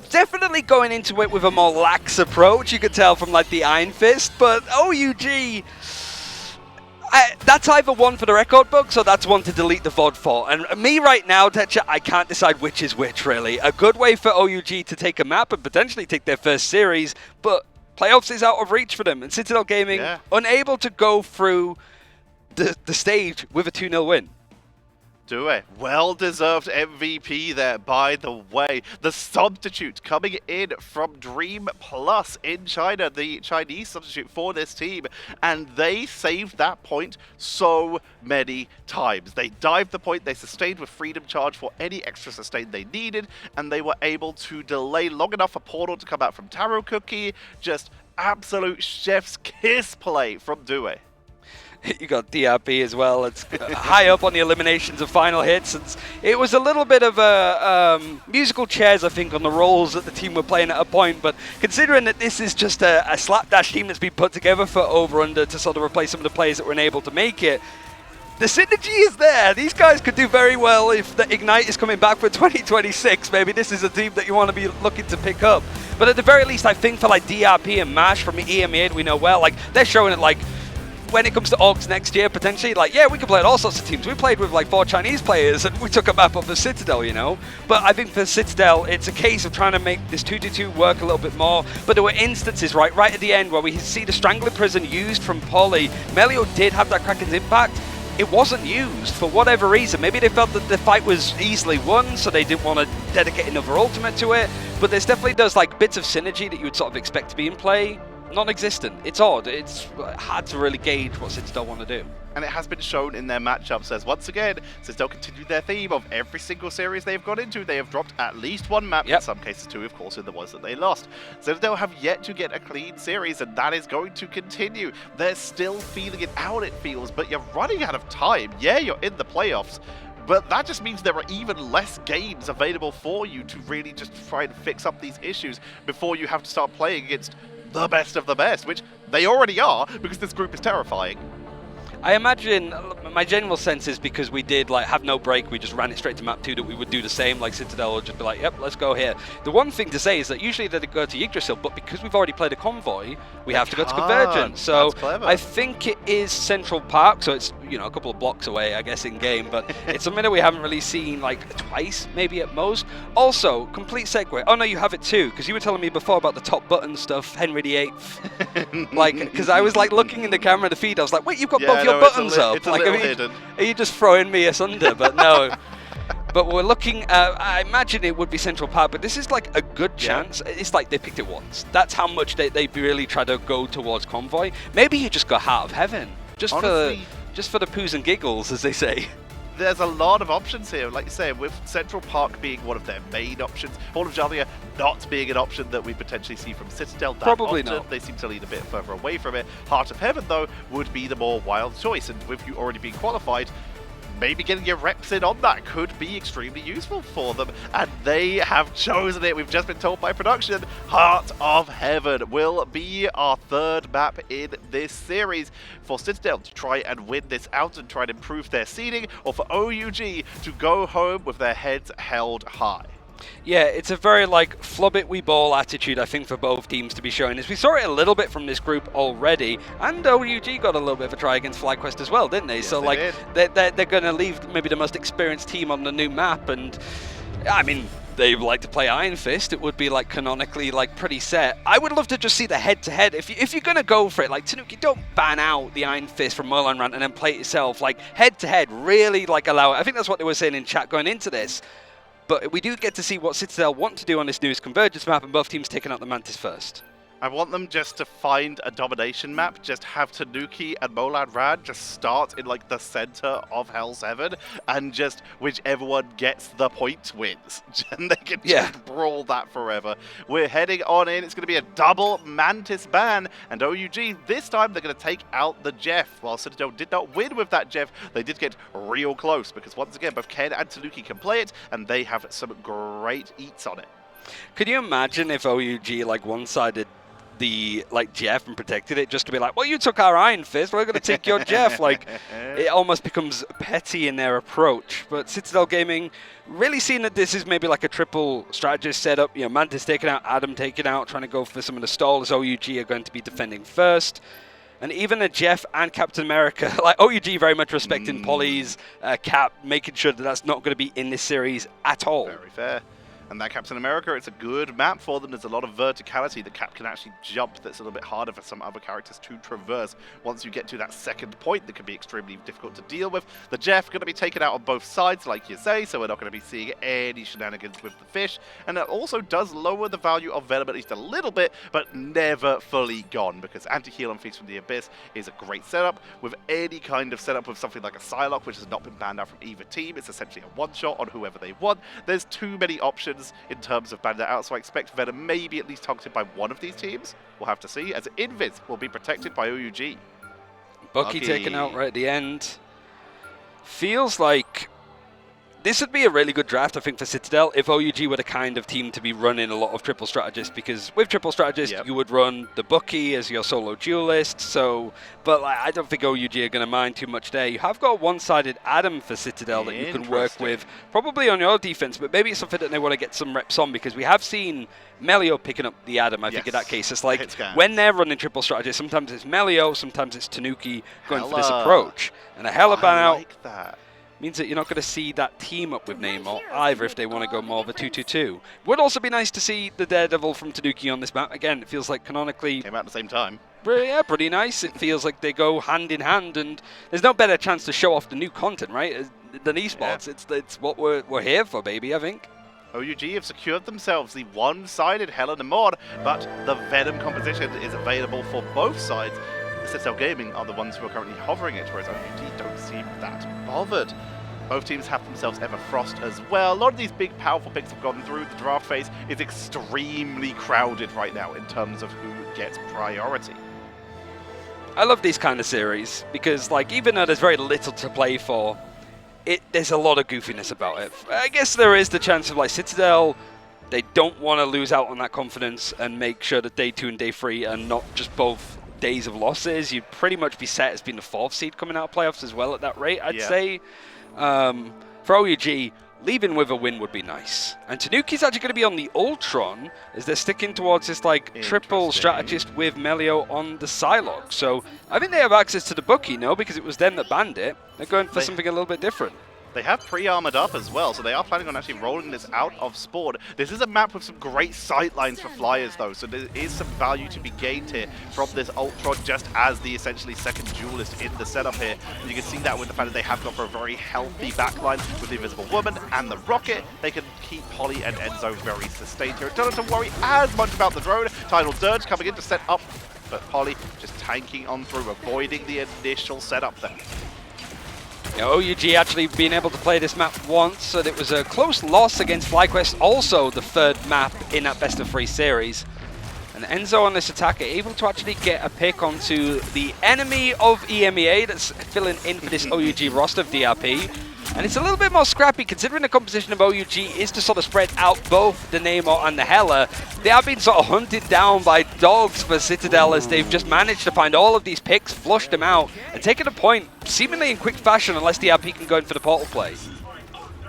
definitely going into it with a more lax approach, you could tell from like the Iron Fist, but OUG, that's either one for the record books or that's one to delete the VOD for. And me right now, Tetra, I can't decide which is which really. A good way for OUG to take a map and potentially take their first series, but playoffs is out of reach for them, and Citadel Gaming unable to go through the stage with a 2-0 win. Due, well-deserved MVP there, by the way. The substitute coming in from Dream Plus in China, the Chinese substitute for this team, and they saved that point so many times. They dived the point, they sustained with freedom charge for any extra sustain they needed, and they were able to delay long enough for Portal to come out from Taro Cookie. Just absolute chef's kiss play from Due. You got DRP as well. It's high up on the eliminations of final hits. It was a little bit of a musical chairs, I think, on the roles that the team were playing at a point. But considering that this is just a slapdash team that's been put together for Over/Under to sort of replace some of the players that were unable to make it, the synergy is there. These guys could do very well if the Ignite is coming back for 2026. Maybe this is a team that you want to be looking to pick up. But at the very least, I think for like DRP and MASH from EMEA, we know well, like they're showing it like, when it comes to OUGs next year, potentially, like, yeah, we can play at all sorts of teams. We played with like 4 Chinese players and we took a map of the Citadel, you know? But I think for Citadel, it's a case of trying to make this 2-2 work a little bit more. But there were instances, right at the end where we see the Strangling Prison used from Polly. Melio did have that Kraken's impact. It wasn't used for whatever reason. Maybe they felt that the fight was easily won, so they didn't want to dedicate another ultimate to it. But there's definitely those like bits of synergy that you would sort of expect to be in play. Non-existent. It's odd. It's hard to really gauge what Citadel want to do. And it has been shown in their matchups as, once again, Citadel continued their theme of every single series they've got into. They have dropped at least one map, in some cases 2, of course, in the ones that they lost. Citadel have yet to get a clean series, and that is going to continue. They're still feeling it out, it feels, but you're running out of time. Yeah, you're in the playoffs, but that just means there are even less games available for you to really just try and fix up these issues before you have to start playing against the best of the best, which they already are, because this group is terrifying. I imagine, my general sense is because we did like have no break, we just ran it straight to map 2, that we would do the same. Like Citadel would just be like, yep, let's go here. The one thing to say is that usually they'd go to Yggdrasil, but because we've already played a convoy, we have to go to Convergence. So I think it is Central Park, so it's, you know, a couple of blocks away, I guess, in game, but it's something that we haven't really seen like twice, maybe at most. Also, complete segue. Oh no, you have it too, because you were telling me before about the top button stuff, Henry VIII. Like, because I was like looking in the camera, the feed, I was like, wait, you've got both your buttons up. It's a like, little hidden. Are you just throwing me asunder? But no. But we're looking at, I imagine it would be Central Park, but this is like a good chance. It's like they picked it once. That's how much they really try to go towards Convoy. Maybe you just got Heart of Heaven. Just honestly, for the poos and giggles, as they say. There's a lot of options here, like you say, with Central Park being one of their main options, Hall of Jalia not being an option that we potentially see from Citadel that Probably often. not. They seem to lean a bit further away from it. Heart of Heaven, though, would be the more wild choice, and with you already being qualified, maybe getting your reps in on that could be extremely useful for them. And they have chosen it. We've just been told by production, Heart of Heaven will be our third map in this series for Citadel to try and win this out and try and improve their seeding, or for OUG to go home with their heads held high. Yeah, it's a very like flub it we ball attitude, I think, for both teams to be showing. As we saw it a little bit from this group already, and OUG got a little bit of a try against FlyQuest as well, didn't they? Yes, so they like did. they're going to leave maybe the most experienced team on the new map, and I mean, they like to play Iron Fist. It would be like canonically like pretty set. I would love to just see the head-to-head. If you're going to go for it, like Tanuki, don't ban out the Iron Fist from Merlin Rant and then play it yourself. Like head-to-head, really like allow it. I think that's what they were saying in chat going into this. But we do get to see what Citadel want to do on this newest Convergence map, and both teams taking out the Mantis first. I want them just to find a domination map, just have Tanuki and Molad Rad just start in like the center of Hell's Heaven, and just whichever one gets the point wins. And they can just brawl that forever. We're heading on in. It's going to be a double Mantis ban, and OUG, this time they're going to take out the Jeff. While Citadel did not win with that Jeff, they did get real close, because once again, both Ken and Tanuki can play it, and they have some great eats on it. Could you imagine if OUG like one-sided the like Jeff and protected it, just to be like, well, you took our Iron Fist, we're going to take your Jeff? Like, it almost becomes petty in their approach. But Citadel Gaming really seeing that this is maybe like a triple strategist setup. You know, Mantis taken out, Adam taken out, trying to go for some of the stalls. OUG are going to be defending first. And even a Jeff and Captain America, like OUG very much respecting Polly's Cap, making sure that that's not going to be in this series at all. Very fair. And that Captain America, it's a good map for them. There's a lot of verticality. The Cap can actually jump. That's a little bit harder for some other characters to traverse. Once you get to that second point, that can be extremely difficult to deal with. The Jeff going to be taken out on both sides, like you say, so we're not going to be seeing any shenanigans with the fish. And it also does lower the value of Venom at least a little bit, but never fully gone, because Anti-Heal and Feast from the Abyss is a great setup. With any kind of setup with something like a Psylocke, which has not been banned out from either team, it's essentially a one-shot on whoever they want. There's too many options in terms of banning that out, so I expect Venom maybe at least targeted by one of these teams. We'll have to see, as Invis will be protected by OUG. Bucky taken out right at the end. Feels like this would be a really good draft, I think, for Citadel if OUG were the kind of team to be running a lot of triple strategists, because with triple strategist, you would run the Bucky as your solo duelist. So, but like, I don't think OUG are going to mind too much there. You have got a one-sided Adam for Citadel that you can work with, probably on your defense, but maybe it's something that they want to get some reps on, because we have seen Melio picking up the Adam. I think in that case, it's like when they're running triple strategists, sometimes it's Melio, sometimes it's Tanuki going for this approach. And a Hella ban out. Like that. Means that you're not going to see that team up with Namor either if they want to go more of a 2-2-2. Would also be nice to see the Daredevil from Tanuki on this map. Again, it feels like canonically came out at the same time. Yeah, pretty nice. It feels like they go hand in hand, and there's no better chance to show off the new content, right, than esports. It's what we're here for, baby, I think. OUG have secured themselves the one-sided Helen and Maud, but the Venom composition is available for both sides. Citadel Gaming are the ones who are currently hovering it, whereas OUG don't seem that bothered. Both teams have themselves Everfrost as well. A lot of these big, powerful picks have gone through. The draft phase is extremely crowded right now in terms of who gets priority. I love these kind of series because, like, even though there's very little to play for, there's a lot of goofiness about it. I guess there is the chance of, like, Citadel, they don't want to lose out on that confidence and make sure that day 2 and day 3 are not just both days of losses. You'd pretty much be set as being the 4th seed coming out of playoffs as well at that rate, I'd say. For OUG, leaving with a win would be nice. And Tanuki's actually going to be on the Ultron as they're sticking towards this like triple strategist with Melio on the Psylocke. So I think they have access to the Bucky, no? Because it was them that banned it. They're going for something a little bit different. They have pre-armored up as well, so they are planning on actually rolling this out of Spawn. This is a map with some great sightlines for flyers, though, so there is some value to be gained here from this Ultron just as the essentially second duelist in the setup here. And you can see that with the fact that they have gone for a very healthy backline with the Invisible Woman and the Rocket. They can keep Polly and Enzo very sustained here. Don't have to worry as much about the drone. Tidal Dirge coming in to set up, but Polly just tanking on through, avoiding the initial setup there. Yeah, OUG actually being able to play this map once, so it was a close loss against FlyQuest, also the 3rd map in that best-of-3 series. And Enzo on this attack are able to actually get a pick onto the enemy of EMEA that's filling in for this OUG roster of DRP. And it's a little bit more scrappy considering the composition of OUG is to sort of spread out both the Namor and the Hela. They are being sort of hunted down by dogs for Citadel as they've just managed to find all of these picks, flushed them out, and taken a point seemingly in quick fashion unless DRP can go in for the portal play.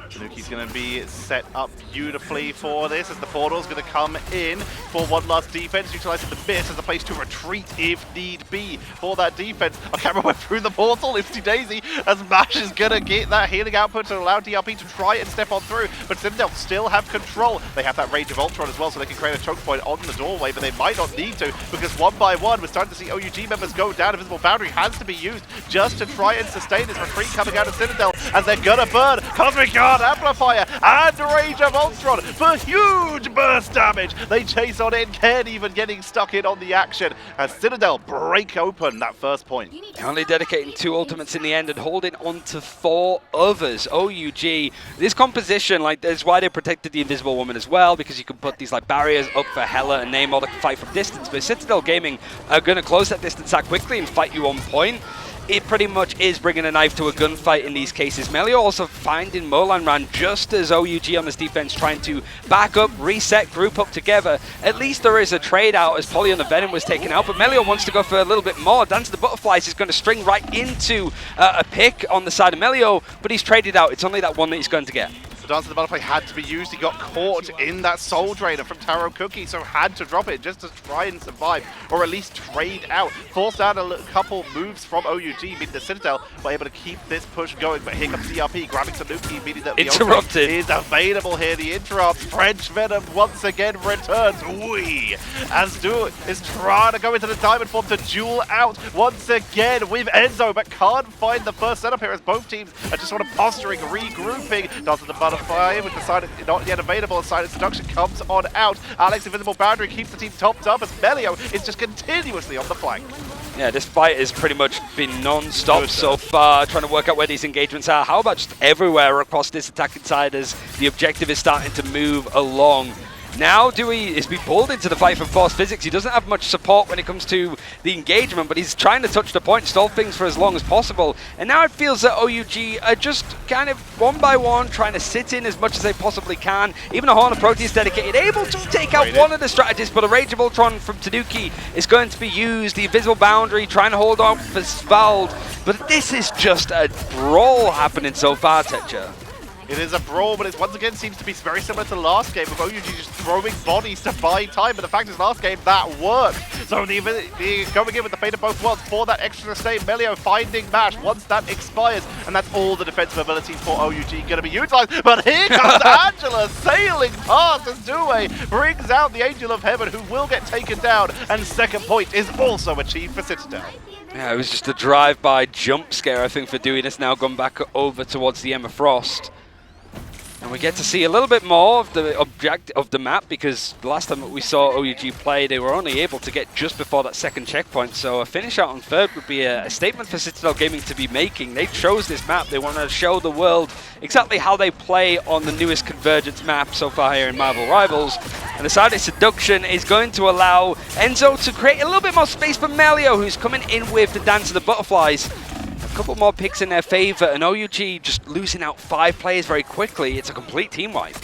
Tanuki's going to be set up beautifully for this as the portal's going to come in for one last defense, utilizing the miss as a place to retreat if need be for that defense. A camera went through the portal, Ipsy Daisy, as Mash is going to get that healing output to allow DRP to try and step on through, but Citadel still have control. They have that Rage of Ultron as well, so they can create a choke point on the doorway, but they might not need to, because one by one, we're starting to see OUG members go down. Invisible Boundary has to be used just to try and sustain this retreat coming out of Citadel, as they're going to burn Cosmic Guard, Amplifier, and Rage of Ultron for huge burst damage. They chase on in, Ken even getting stuck in on the action as Citadel break open that first point. Only dedicating 2 ultimates in the end and holding on to 4 others. OUG, this composition, like, that's why they protected the Invisible Woman as well, because you can put these like barriers up for Hela and Namor to fight from distance, but Citadel Gaming are going to close that distance out quickly and fight you on point. It pretty much is bringing a knife to a gunfight in these cases. Melio also finding Molan Ran just as OUG on this defense trying to back up, reset, group up together. At least there is a trade out as Polly on the Venom was taken out, but Melio wants to go for a little bit more. Dance of the Butterflies is going to string right into a pick on the side of Melio, but he's traded out. It's only that one that he's going to get. The Dance of the Butterfly had to be used. He got caught in that Soul Drainer from Taro Cookie, so had to drop it just to try and survive, or at least trade out. Forced out a couple moves from OUG, meaning the Citadel were able to keep this push going. But here comes DRP grabbing Tanuki, meaning that the interrupted is available here. The interrupt. French Venom once again returns. Wee! As Du is trying to go into the Diamond form to duel out once again with Enzo, but can't find the first setup here as both teams are just sort of posturing, regrouping. Dance of the Butterfly with the Silent not yet available. Silent Seduction comes on out. Alex Invisible Boundary keeps the team topped up as Melio is just continuously on the flank. Yeah, this fight has pretty much been non-stop so far, trying to work out where these engagements are. How about just everywhere across this attacking side as the objective is starting to move along? Now Dewey is being pulled into the fight for Force Physics. He doesn't have much support when it comes to the engagement, but he's trying to touch the point, stall things for as long as possible. And now it feels that OUG are just kind of one by one trying to sit in as much as they possibly can. Even a Horn of Proteus dedicated, able to take out one of the strategists, but a Rage of Ultron from Tanuki is going to be used. The Invisible Boundary trying to hold on for Svald. But this is just a brawl happening so far, Tetcher. It is a brawl, but it once again seems to be very similar to last game with OUG just throwing bodies to buy time. But the fact is, last game that worked. So the going in with the fate of both worlds for that extra save. Melio finding Mash once that expires, and that's all the defensive abilities for OUG going to be utilized. But here comes Angela sailing past as Due brings out the Angel of Heaven, who will get taken down, and second point is also achieved for Citadel. Yeah, it was just a drive-by jump scare, I think, for Dewey. It's now gone back over towards the Emma Frost. And we get to see a little bit more of the object of the map, because the last time we saw OUG play, they were only able to get just before that second checkpoint. So a finish out on third would be a statement for Citadel Gaming to be making. They chose this map. They want to show the world exactly how they play on the newest Convergence map so far here in Marvel Rivals. And the Silent Seduction is going to allow Enzo to create a little bit more space for Melio, who's coming in with the Dance of the Butterflies. A couple more picks in their favor, and OUG just losing out 5 players very quickly. It's a complete team wipe.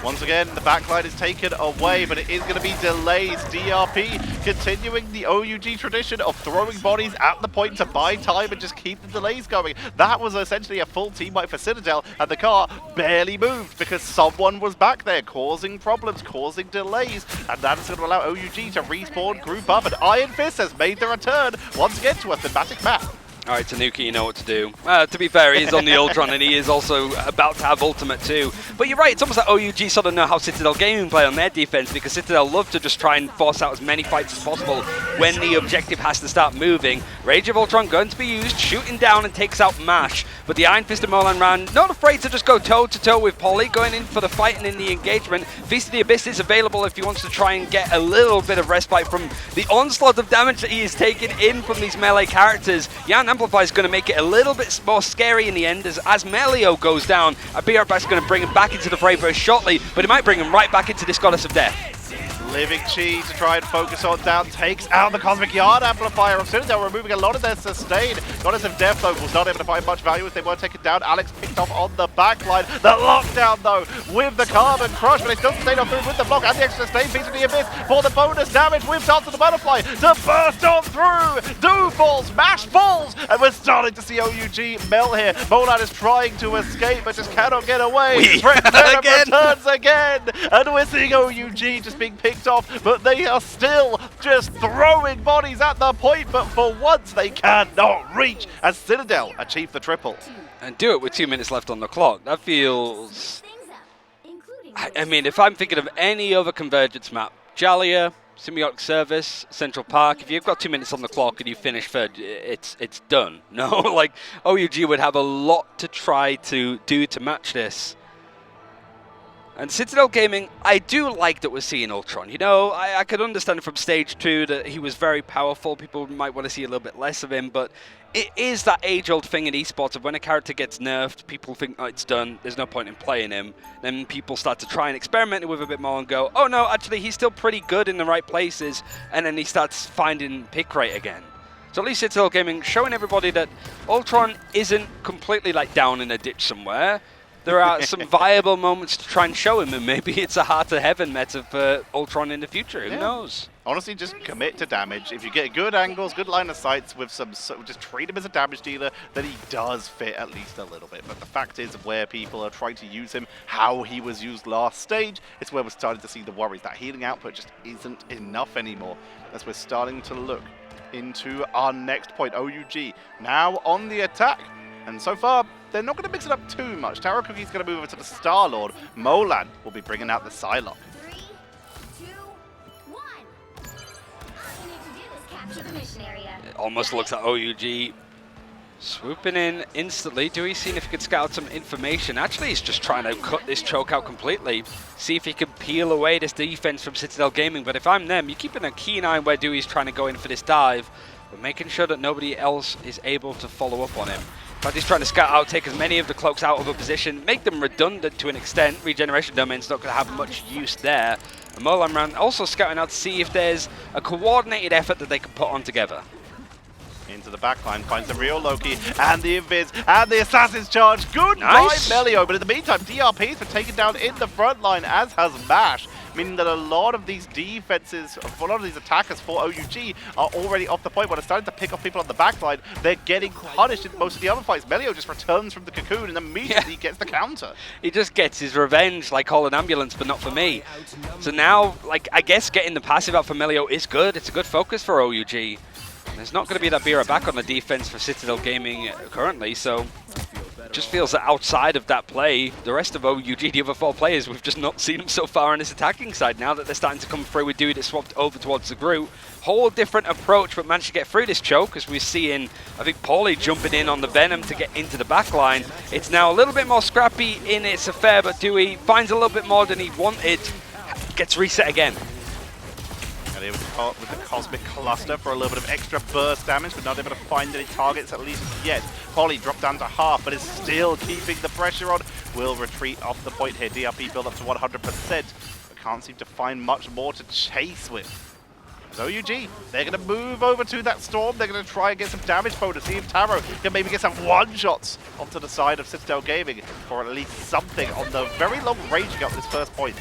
Once again, the backline is taken away, but it is going to be delays. DRP continuing the OUG tradition of throwing bodies at the point to buy time and just keep the delays going. That was essentially a full team wipe for Citadel, and the car barely moved because someone was back there causing problems, causing delays, and that is going to allow OUG to respawn, group up, and Iron Fist has made the return once again to a thematic map. All right, Tanuki, you know what to do. To be fair, he is on the Ultron, and he is also about to have Ultimate too. But you're right, it's almost like OUG sort of know how Citadel Gaming play on their defense, because Citadel love to just try and force out as many fights as possible when the objective has to start moving. Rage of Ultron going to be used, shooting down and takes out Mash. But the Iron Fist of Molan Ran not afraid to just go toe-to-toe with Polly, going in for the fight and in the engagement. Feast of the Abyss is available if he wants to try and get a little bit of respite from the onslaught of damage that he is taking in from these melee characters. Jan Amplify is going to make it a little bit more scary in the end as Melio goes down. BR is going to bring him back into the fray very shortly, but it might bring him right back into this Goddess of Death. Living Chi to try and focus on down, takes out the Cosmic Yard Amplifier of Citadel, removing a lot of their sustain. Goddess of Death, though, was not able to find much value as they were taken down. Alex picked off on the backline. The lockdown, though, with the Carbon Crush, but they still sustain on through with the block and the extra sustain piece of the Abyss for the bonus damage with Dance of the Butterfly to burst on through. Do falls, Mash falls, and we're starting to see OUG melt here. Molan is trying to escape, but just cannot get away. Returns again, and we're seeing OUG just being picked off, but they are still just throwing bodies at the point, but for once they cannot reach as Citadel achieve the triple. And do it with 2 minutes left on the clock. That feels... I mean, if I'm thinking of any other Convergence map, Jalia, Symbiotic Service, Central Park, if you've got 2 minutes on the clock and you finish third, it's done. No, like, OUG would have a lot to try to do to match this. And Citadel Gaming, I do like that we're seeing Ultron. You know, I could understand from stage 2 that he was very powerful. People might want to see a little bit less of him, but it is that age-old thing in esports of when a character gets nerfed, people think, oh, it's done, there's no point in playing him. Then people start to try and experiment with a bit more and go, oh no, actually he's still pretty good in the right places, and then he starts finding pick rate again. So at least Citadel Gaming showing everybody that Ultron isn't completely like down in a ditch somewhere. There are some viable moments to try and show him, and maybe it's a Heart of Heaven meta for Ultron in the future. Who knows? Honestly, just commit to damage. If you get good angles, good line of sights with some, just treat him as a damage dealer, then he does fit at least a little bit. But the fact is, where people are trying to use him, how he was used last stage, it's where we're starting to see the worries. That healing output just isn't enough anymore, as we're starting to look into our next point. OUG now on the attack. And so far, they're not going to mix it up too much. Taro Cookie's going to move over to the Star-Lord. Molan will be bringing out the Psylocke. 3, 2, 1. All you need to do is capture the mission area. It almost looks like OUG swooping in instantly. Dewey seeing if he could scout some information. Actually, he's just trying to cut this choke out completely. See if he can peel away this defense from Citadel Gaming. But if I'm them, you're keeping a keen eye where Dewey's trying to go in for this dive, but making sure that nobody else is able to follow up on him. But he's trying to scout out, take as many of the cloaks out of a position, make them redundant to an extent. Regeneration Domain's not going to have much use there. And Molan Ran also scouting out to see if there's a coordinated effort that they can put on together. Into the backline, finds the real Loki, and the Invis, and the Assassin's Charge. Goodbye, Nice. Melio. But in the meantime, DRP's been taken down in the front line, as has Mash. Meaning that a lot of these defenses, a lot of these attackers for OUG are already off the point. When it's starting to pick off people on the backline, they're getting punished in most of the other fights. Melio just returns from the cocoon and immediately gets the counter. He just gets his revenge, like call an ambulance, but not for me. So now, like, I guess getting the passive out for Melio is good. It's a good focus for OUG. There's not going to be that Bira back on the defense for Citadel Gaming currently, so just feels that outside of that play, the rest of OUG, the other 4 players, we've just not seen them so far on this attacking side. Now that they're starting to come through with Dewey that swapped over towards the Groot, whole different approach, but managed to get through this choke, as we're seeing, I think, Paulie jumping in on the Venom to get into the backline. It's now a little bit more scrappy in its affair, but Dewey finds a little bit more than he wanted, gets reset again. And with the Cosmic Cluster for a little bit of extra burst damage, but not able to find any targets at least yet. Polly dropped down to half, but is still keeping the pressure on. Will retreat off the point here. DRP build up to 100%, but can't seem to find much more to chase with. As OUG, they're going to move over to that Storm. They're going to try and get some damage bonus. See if Taro can maybe get some one-shots onto the side of Citadel Gaming for at least something on the very long range he got this first point.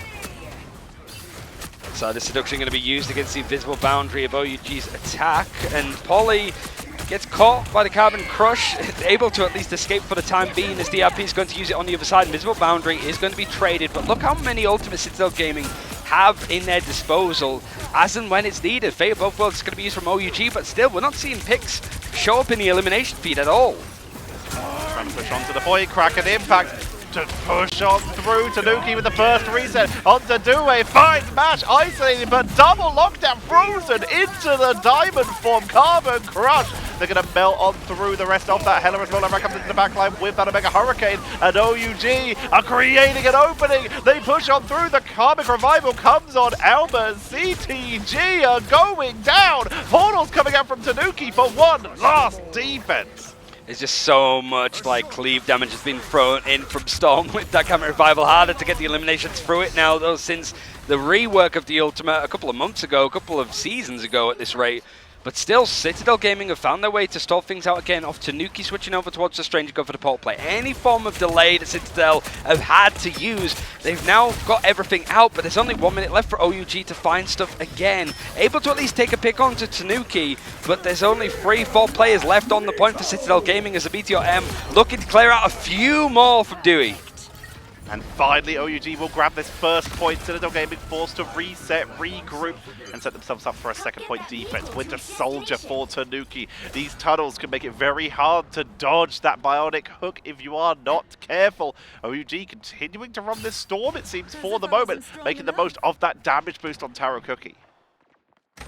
So the seduction going to be used against the invisible boundary of OUG's attack, and Polly gets caught by the Carbon Crush, able to at least escape for the time being, as DRP is going to use it on the other side. Invisible boundary is going to be traded, but look how many Ultimate Citadel Gaming have in their disposal as and when it's needed. Fate of Both Worlds is going to be used from OUG, but still, we're not seeing picks show up in the elimination feed at all. Trying to push onto the point, crack and impact. To push on through. Tanuki with the first reset onto Dewey, finds Mash isolated, but double lockdown, frozen into the diamond form. Carbon Crush. They're going to melt on through the rest of that. Heller as well. Back up into the backline with that Omega Hurricane, and OUG are creating an opening. They push on through. The Karmic Revival comes on Elba. CTG are going down. Portals coming out from Tanuki for one last defense. There's just so much like cleave damage has been thrown in from Storm with that Comet Revival. Harder to get the eliminations through it now though, since the rework of the ultimate a couple of months ago, a couple of seasons ago at this rate. But still, Citadel Gaming have found their way to stall things out again. Off Tanuki switching over towards the Stranger, go for the port play. Any form of delay that Citadel have had to use, they've now got everything out, but there's only 1 minute left for OUG to find stuff again. Able to at least take a pick onto Tanuki, but there's only 3-4 players left on the point for Citadel Gaming as the BTRM looking to clear out a few more from Dewey. And finally, OUG will grab this first point. Citadel Gaming forced to reset, regroup, and set themselves up for a second point defense. Winter Soldier for Tanuki. These tunnels can make it very hard to dodge that bionic hook if you are not careful. OUG continuing to run this storm, it seems, for the moment, making the most of that damage boost on Taro Cookie. It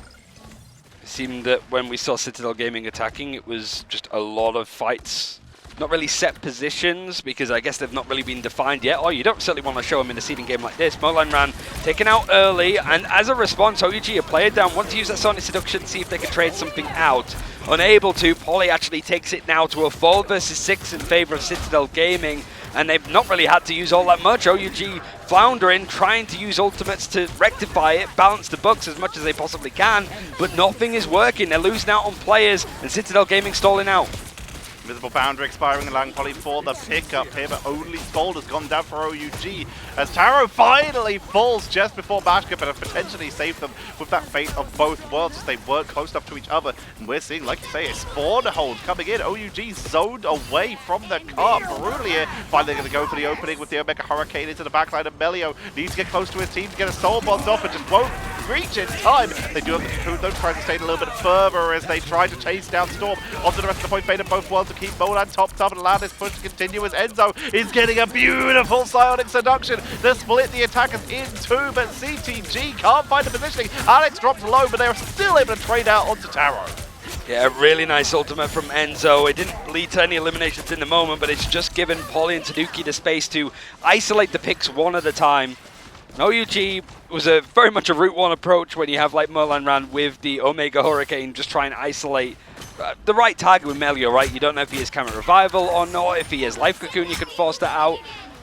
seemed that when we saw Citadel Gaming attacking, it was just a lot of fights. Not really set positions, because I guess they've not really been defined yet. Oh, you don't certainly want to show them in a seeding game like this. Molan ran taken out early, and as a response, OUG a player down. Want to use that Sonic Seduction, see if they can trade something out. Unable to. Polly actually takes it now to a 4 versus 6 in favor of Citadel Gaming, and they've not really had to use all that much. OUG floundering, trying to use ultimates to rectify it, balance the bugs as much as they possibly can, but nothing is working. They're losing out on players, and Citadel Gaming stalling out. Invisible Boundary expiring, allowing Polly for the pickup here, but only Scold has gone down for OUG as Taro finally falls just before Mashka, but have potentially saved them with that fate of both worlds as they were close enough to each other. And we're seeing, like you say, a spawn hold coming in. OUG zoned away from the car brutally here. Finally going to go for the opening with the Omega Hurricane into the backline of Melio. Needs to get close to his team to get a soul bond off, but just won't reach in time. They do have the Cocoon though, trying to stay a little bit further as they try to chase down Storm onto the rest of the point fade of both worlds to keep Molan topped up and allow this push to continue as Enzo is getting a beautiful Psionic Seduction to split the attackers in two, but CTG can't find the positioning. Alex drops low, but they're still able to trade out onto Taro. Yeah, really nice ultimate from Enzo. It didn't lead to any eliminations in the moment, but it's just given Polly and Tanuki the space to isolate the picks one at a time. OUG was very much a Route 1 approach when you have like Molan ran with the Omega Hurricane, just try and isolate the right target with Melio, right? You don't know if he has Camera Revival or not, if he has Life Cocoon, you can force that out.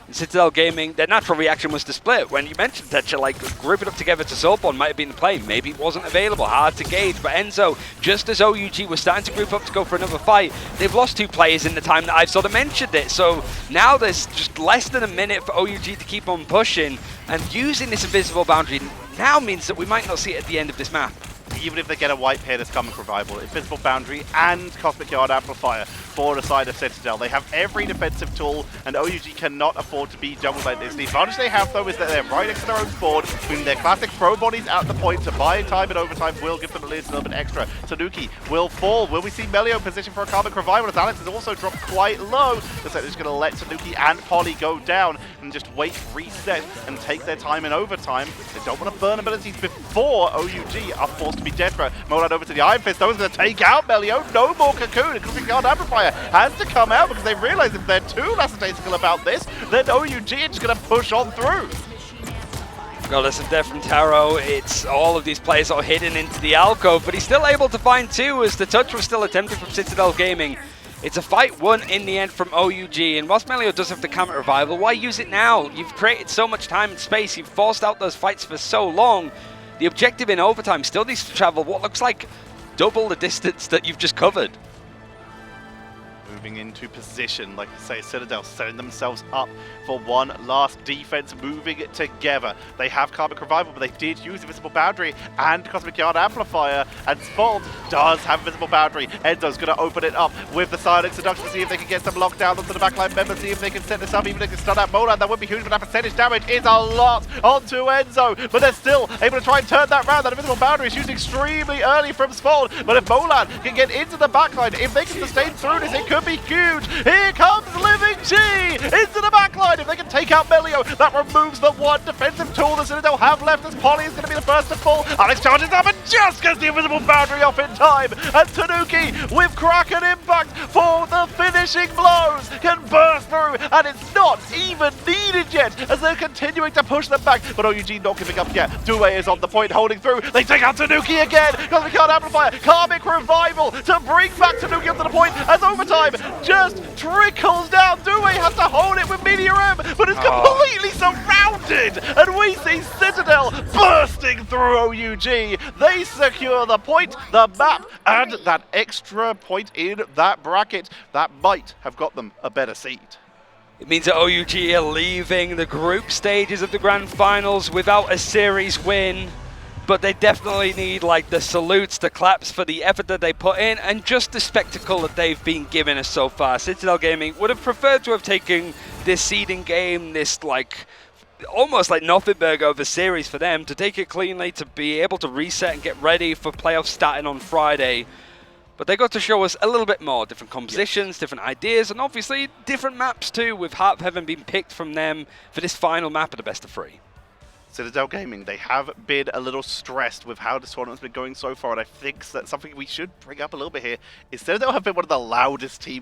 In Citadel Gaming, their natural reaction was to split. When you mentioned Tetcher, like grouping up together to Soulborn might have been the play. Maybe it wasn't available, hard to gauge. But Enzo, just as OUG was starting to group up to go for another fight, they've lost 2 players in the time that I've sort of mentioned it. So now there's just less than a minute for OUG to keep on pushing. And using this invisible boundary now means that we might not see it at the end of this map. Even if they get a wipe here, this Comic Revival, Invisible Boundary and Cosmic Yard Amplifier for the side of Citadel. They have every defensive tool, and OUG cannot afford to be jungled like this. The advantage they have, though, is that they're right next to their own board, putting their classic throw bodies at the point to buy time and overtime will give them a little bit extra. Tanuki will fall. Will we see Melio in position for a Comic Revival as Alex has also dropped quite low? So they're just going to let Tanuki and Polly go down and just wait, reset, and take their time in overtime. They don't want to burn abilities before OUG are forced to be desperate. Molan over to the Iron Fist, though, is going to take out Melio. No more Cocoon. And Cosmic Yard Amplifier has to come out because they realize if they're too lackadaisical about this, then OUG is just going to push on through. Got us a death from Taro. It's all of these players are hidden into the alcove, but he's still able to find 2 as the touch was still attempted from Citadel Gaming. It's a fight won in the end from OUG, and whilst Melio does have the Comet Revival, why use it now? You've created so much time and space, you've forced out those fights for so long. The objective in overtime still needs to travel what looks like double the distance that you've just covered. Moving into position, like I say, Citadel setting themselves up for one last defense, moving it together. They have Comic Revival, but they did use Invisible Boundary and Cosmic Yard Amplifier, and Spald does have Invisible Boundary. Enzo's going to open it up with the Silent Seduction to see if they can get some lockdown onto the backline members, see if they can set this up, even if they can stun out Molan. That would be huge, but that percentage damage is a lot onto Enzo, but they're still able to try and turn that round. That Invisible Boundary is used extremely early from Spald, but if Molan can get into the backline, if they can sustain through this, it could be huge. Here comes Living G into the backline. If they can take out Melio, that removes the one defensive tool the Citadel have left as Polly is going to be the first to fall. Alex charges up and G just gets the invisible boundary off in time, and Tanuki with Kraken Impact for the finishing blows can burst through, and it's not even needed yet as they're continuing to push them back, but OUG not giving up yet. Due is on the point, holding through. They take out Tanuki again, because we can't amplify it. Karmic Revival to bring back Tanuki up to the point, as overtime just trickles down. Due has to hold it with Meteor M, but it's completely surrounded, and we see Citadel bursting through OUG. They secure the point, the map, and that extra point in that bracket that might have got them a better seed. It means that OUG are leaving the group stages of the grand finals without a series win, but they definitely need like the salutes, the claps for the effort that they put in, and just the spectacle that they've been giving us so far. Citadel Gaming would have preferred to have taken this seeding game, this like almost like Nottingburg over series for them, to take it cleanly, to be able to reset and get ready for playoffs starting on Friday. But they got to show us a little bit more, different compositions, different ideas, and obviously different maps too, with Heart of Heaven being picked from them for this final map of the best of 3. Citadel Gaming, they have been a little stressed with how this tournament's been going so far, and I think that something we should bring up a little bit here is Citadel have been one of the loudest teams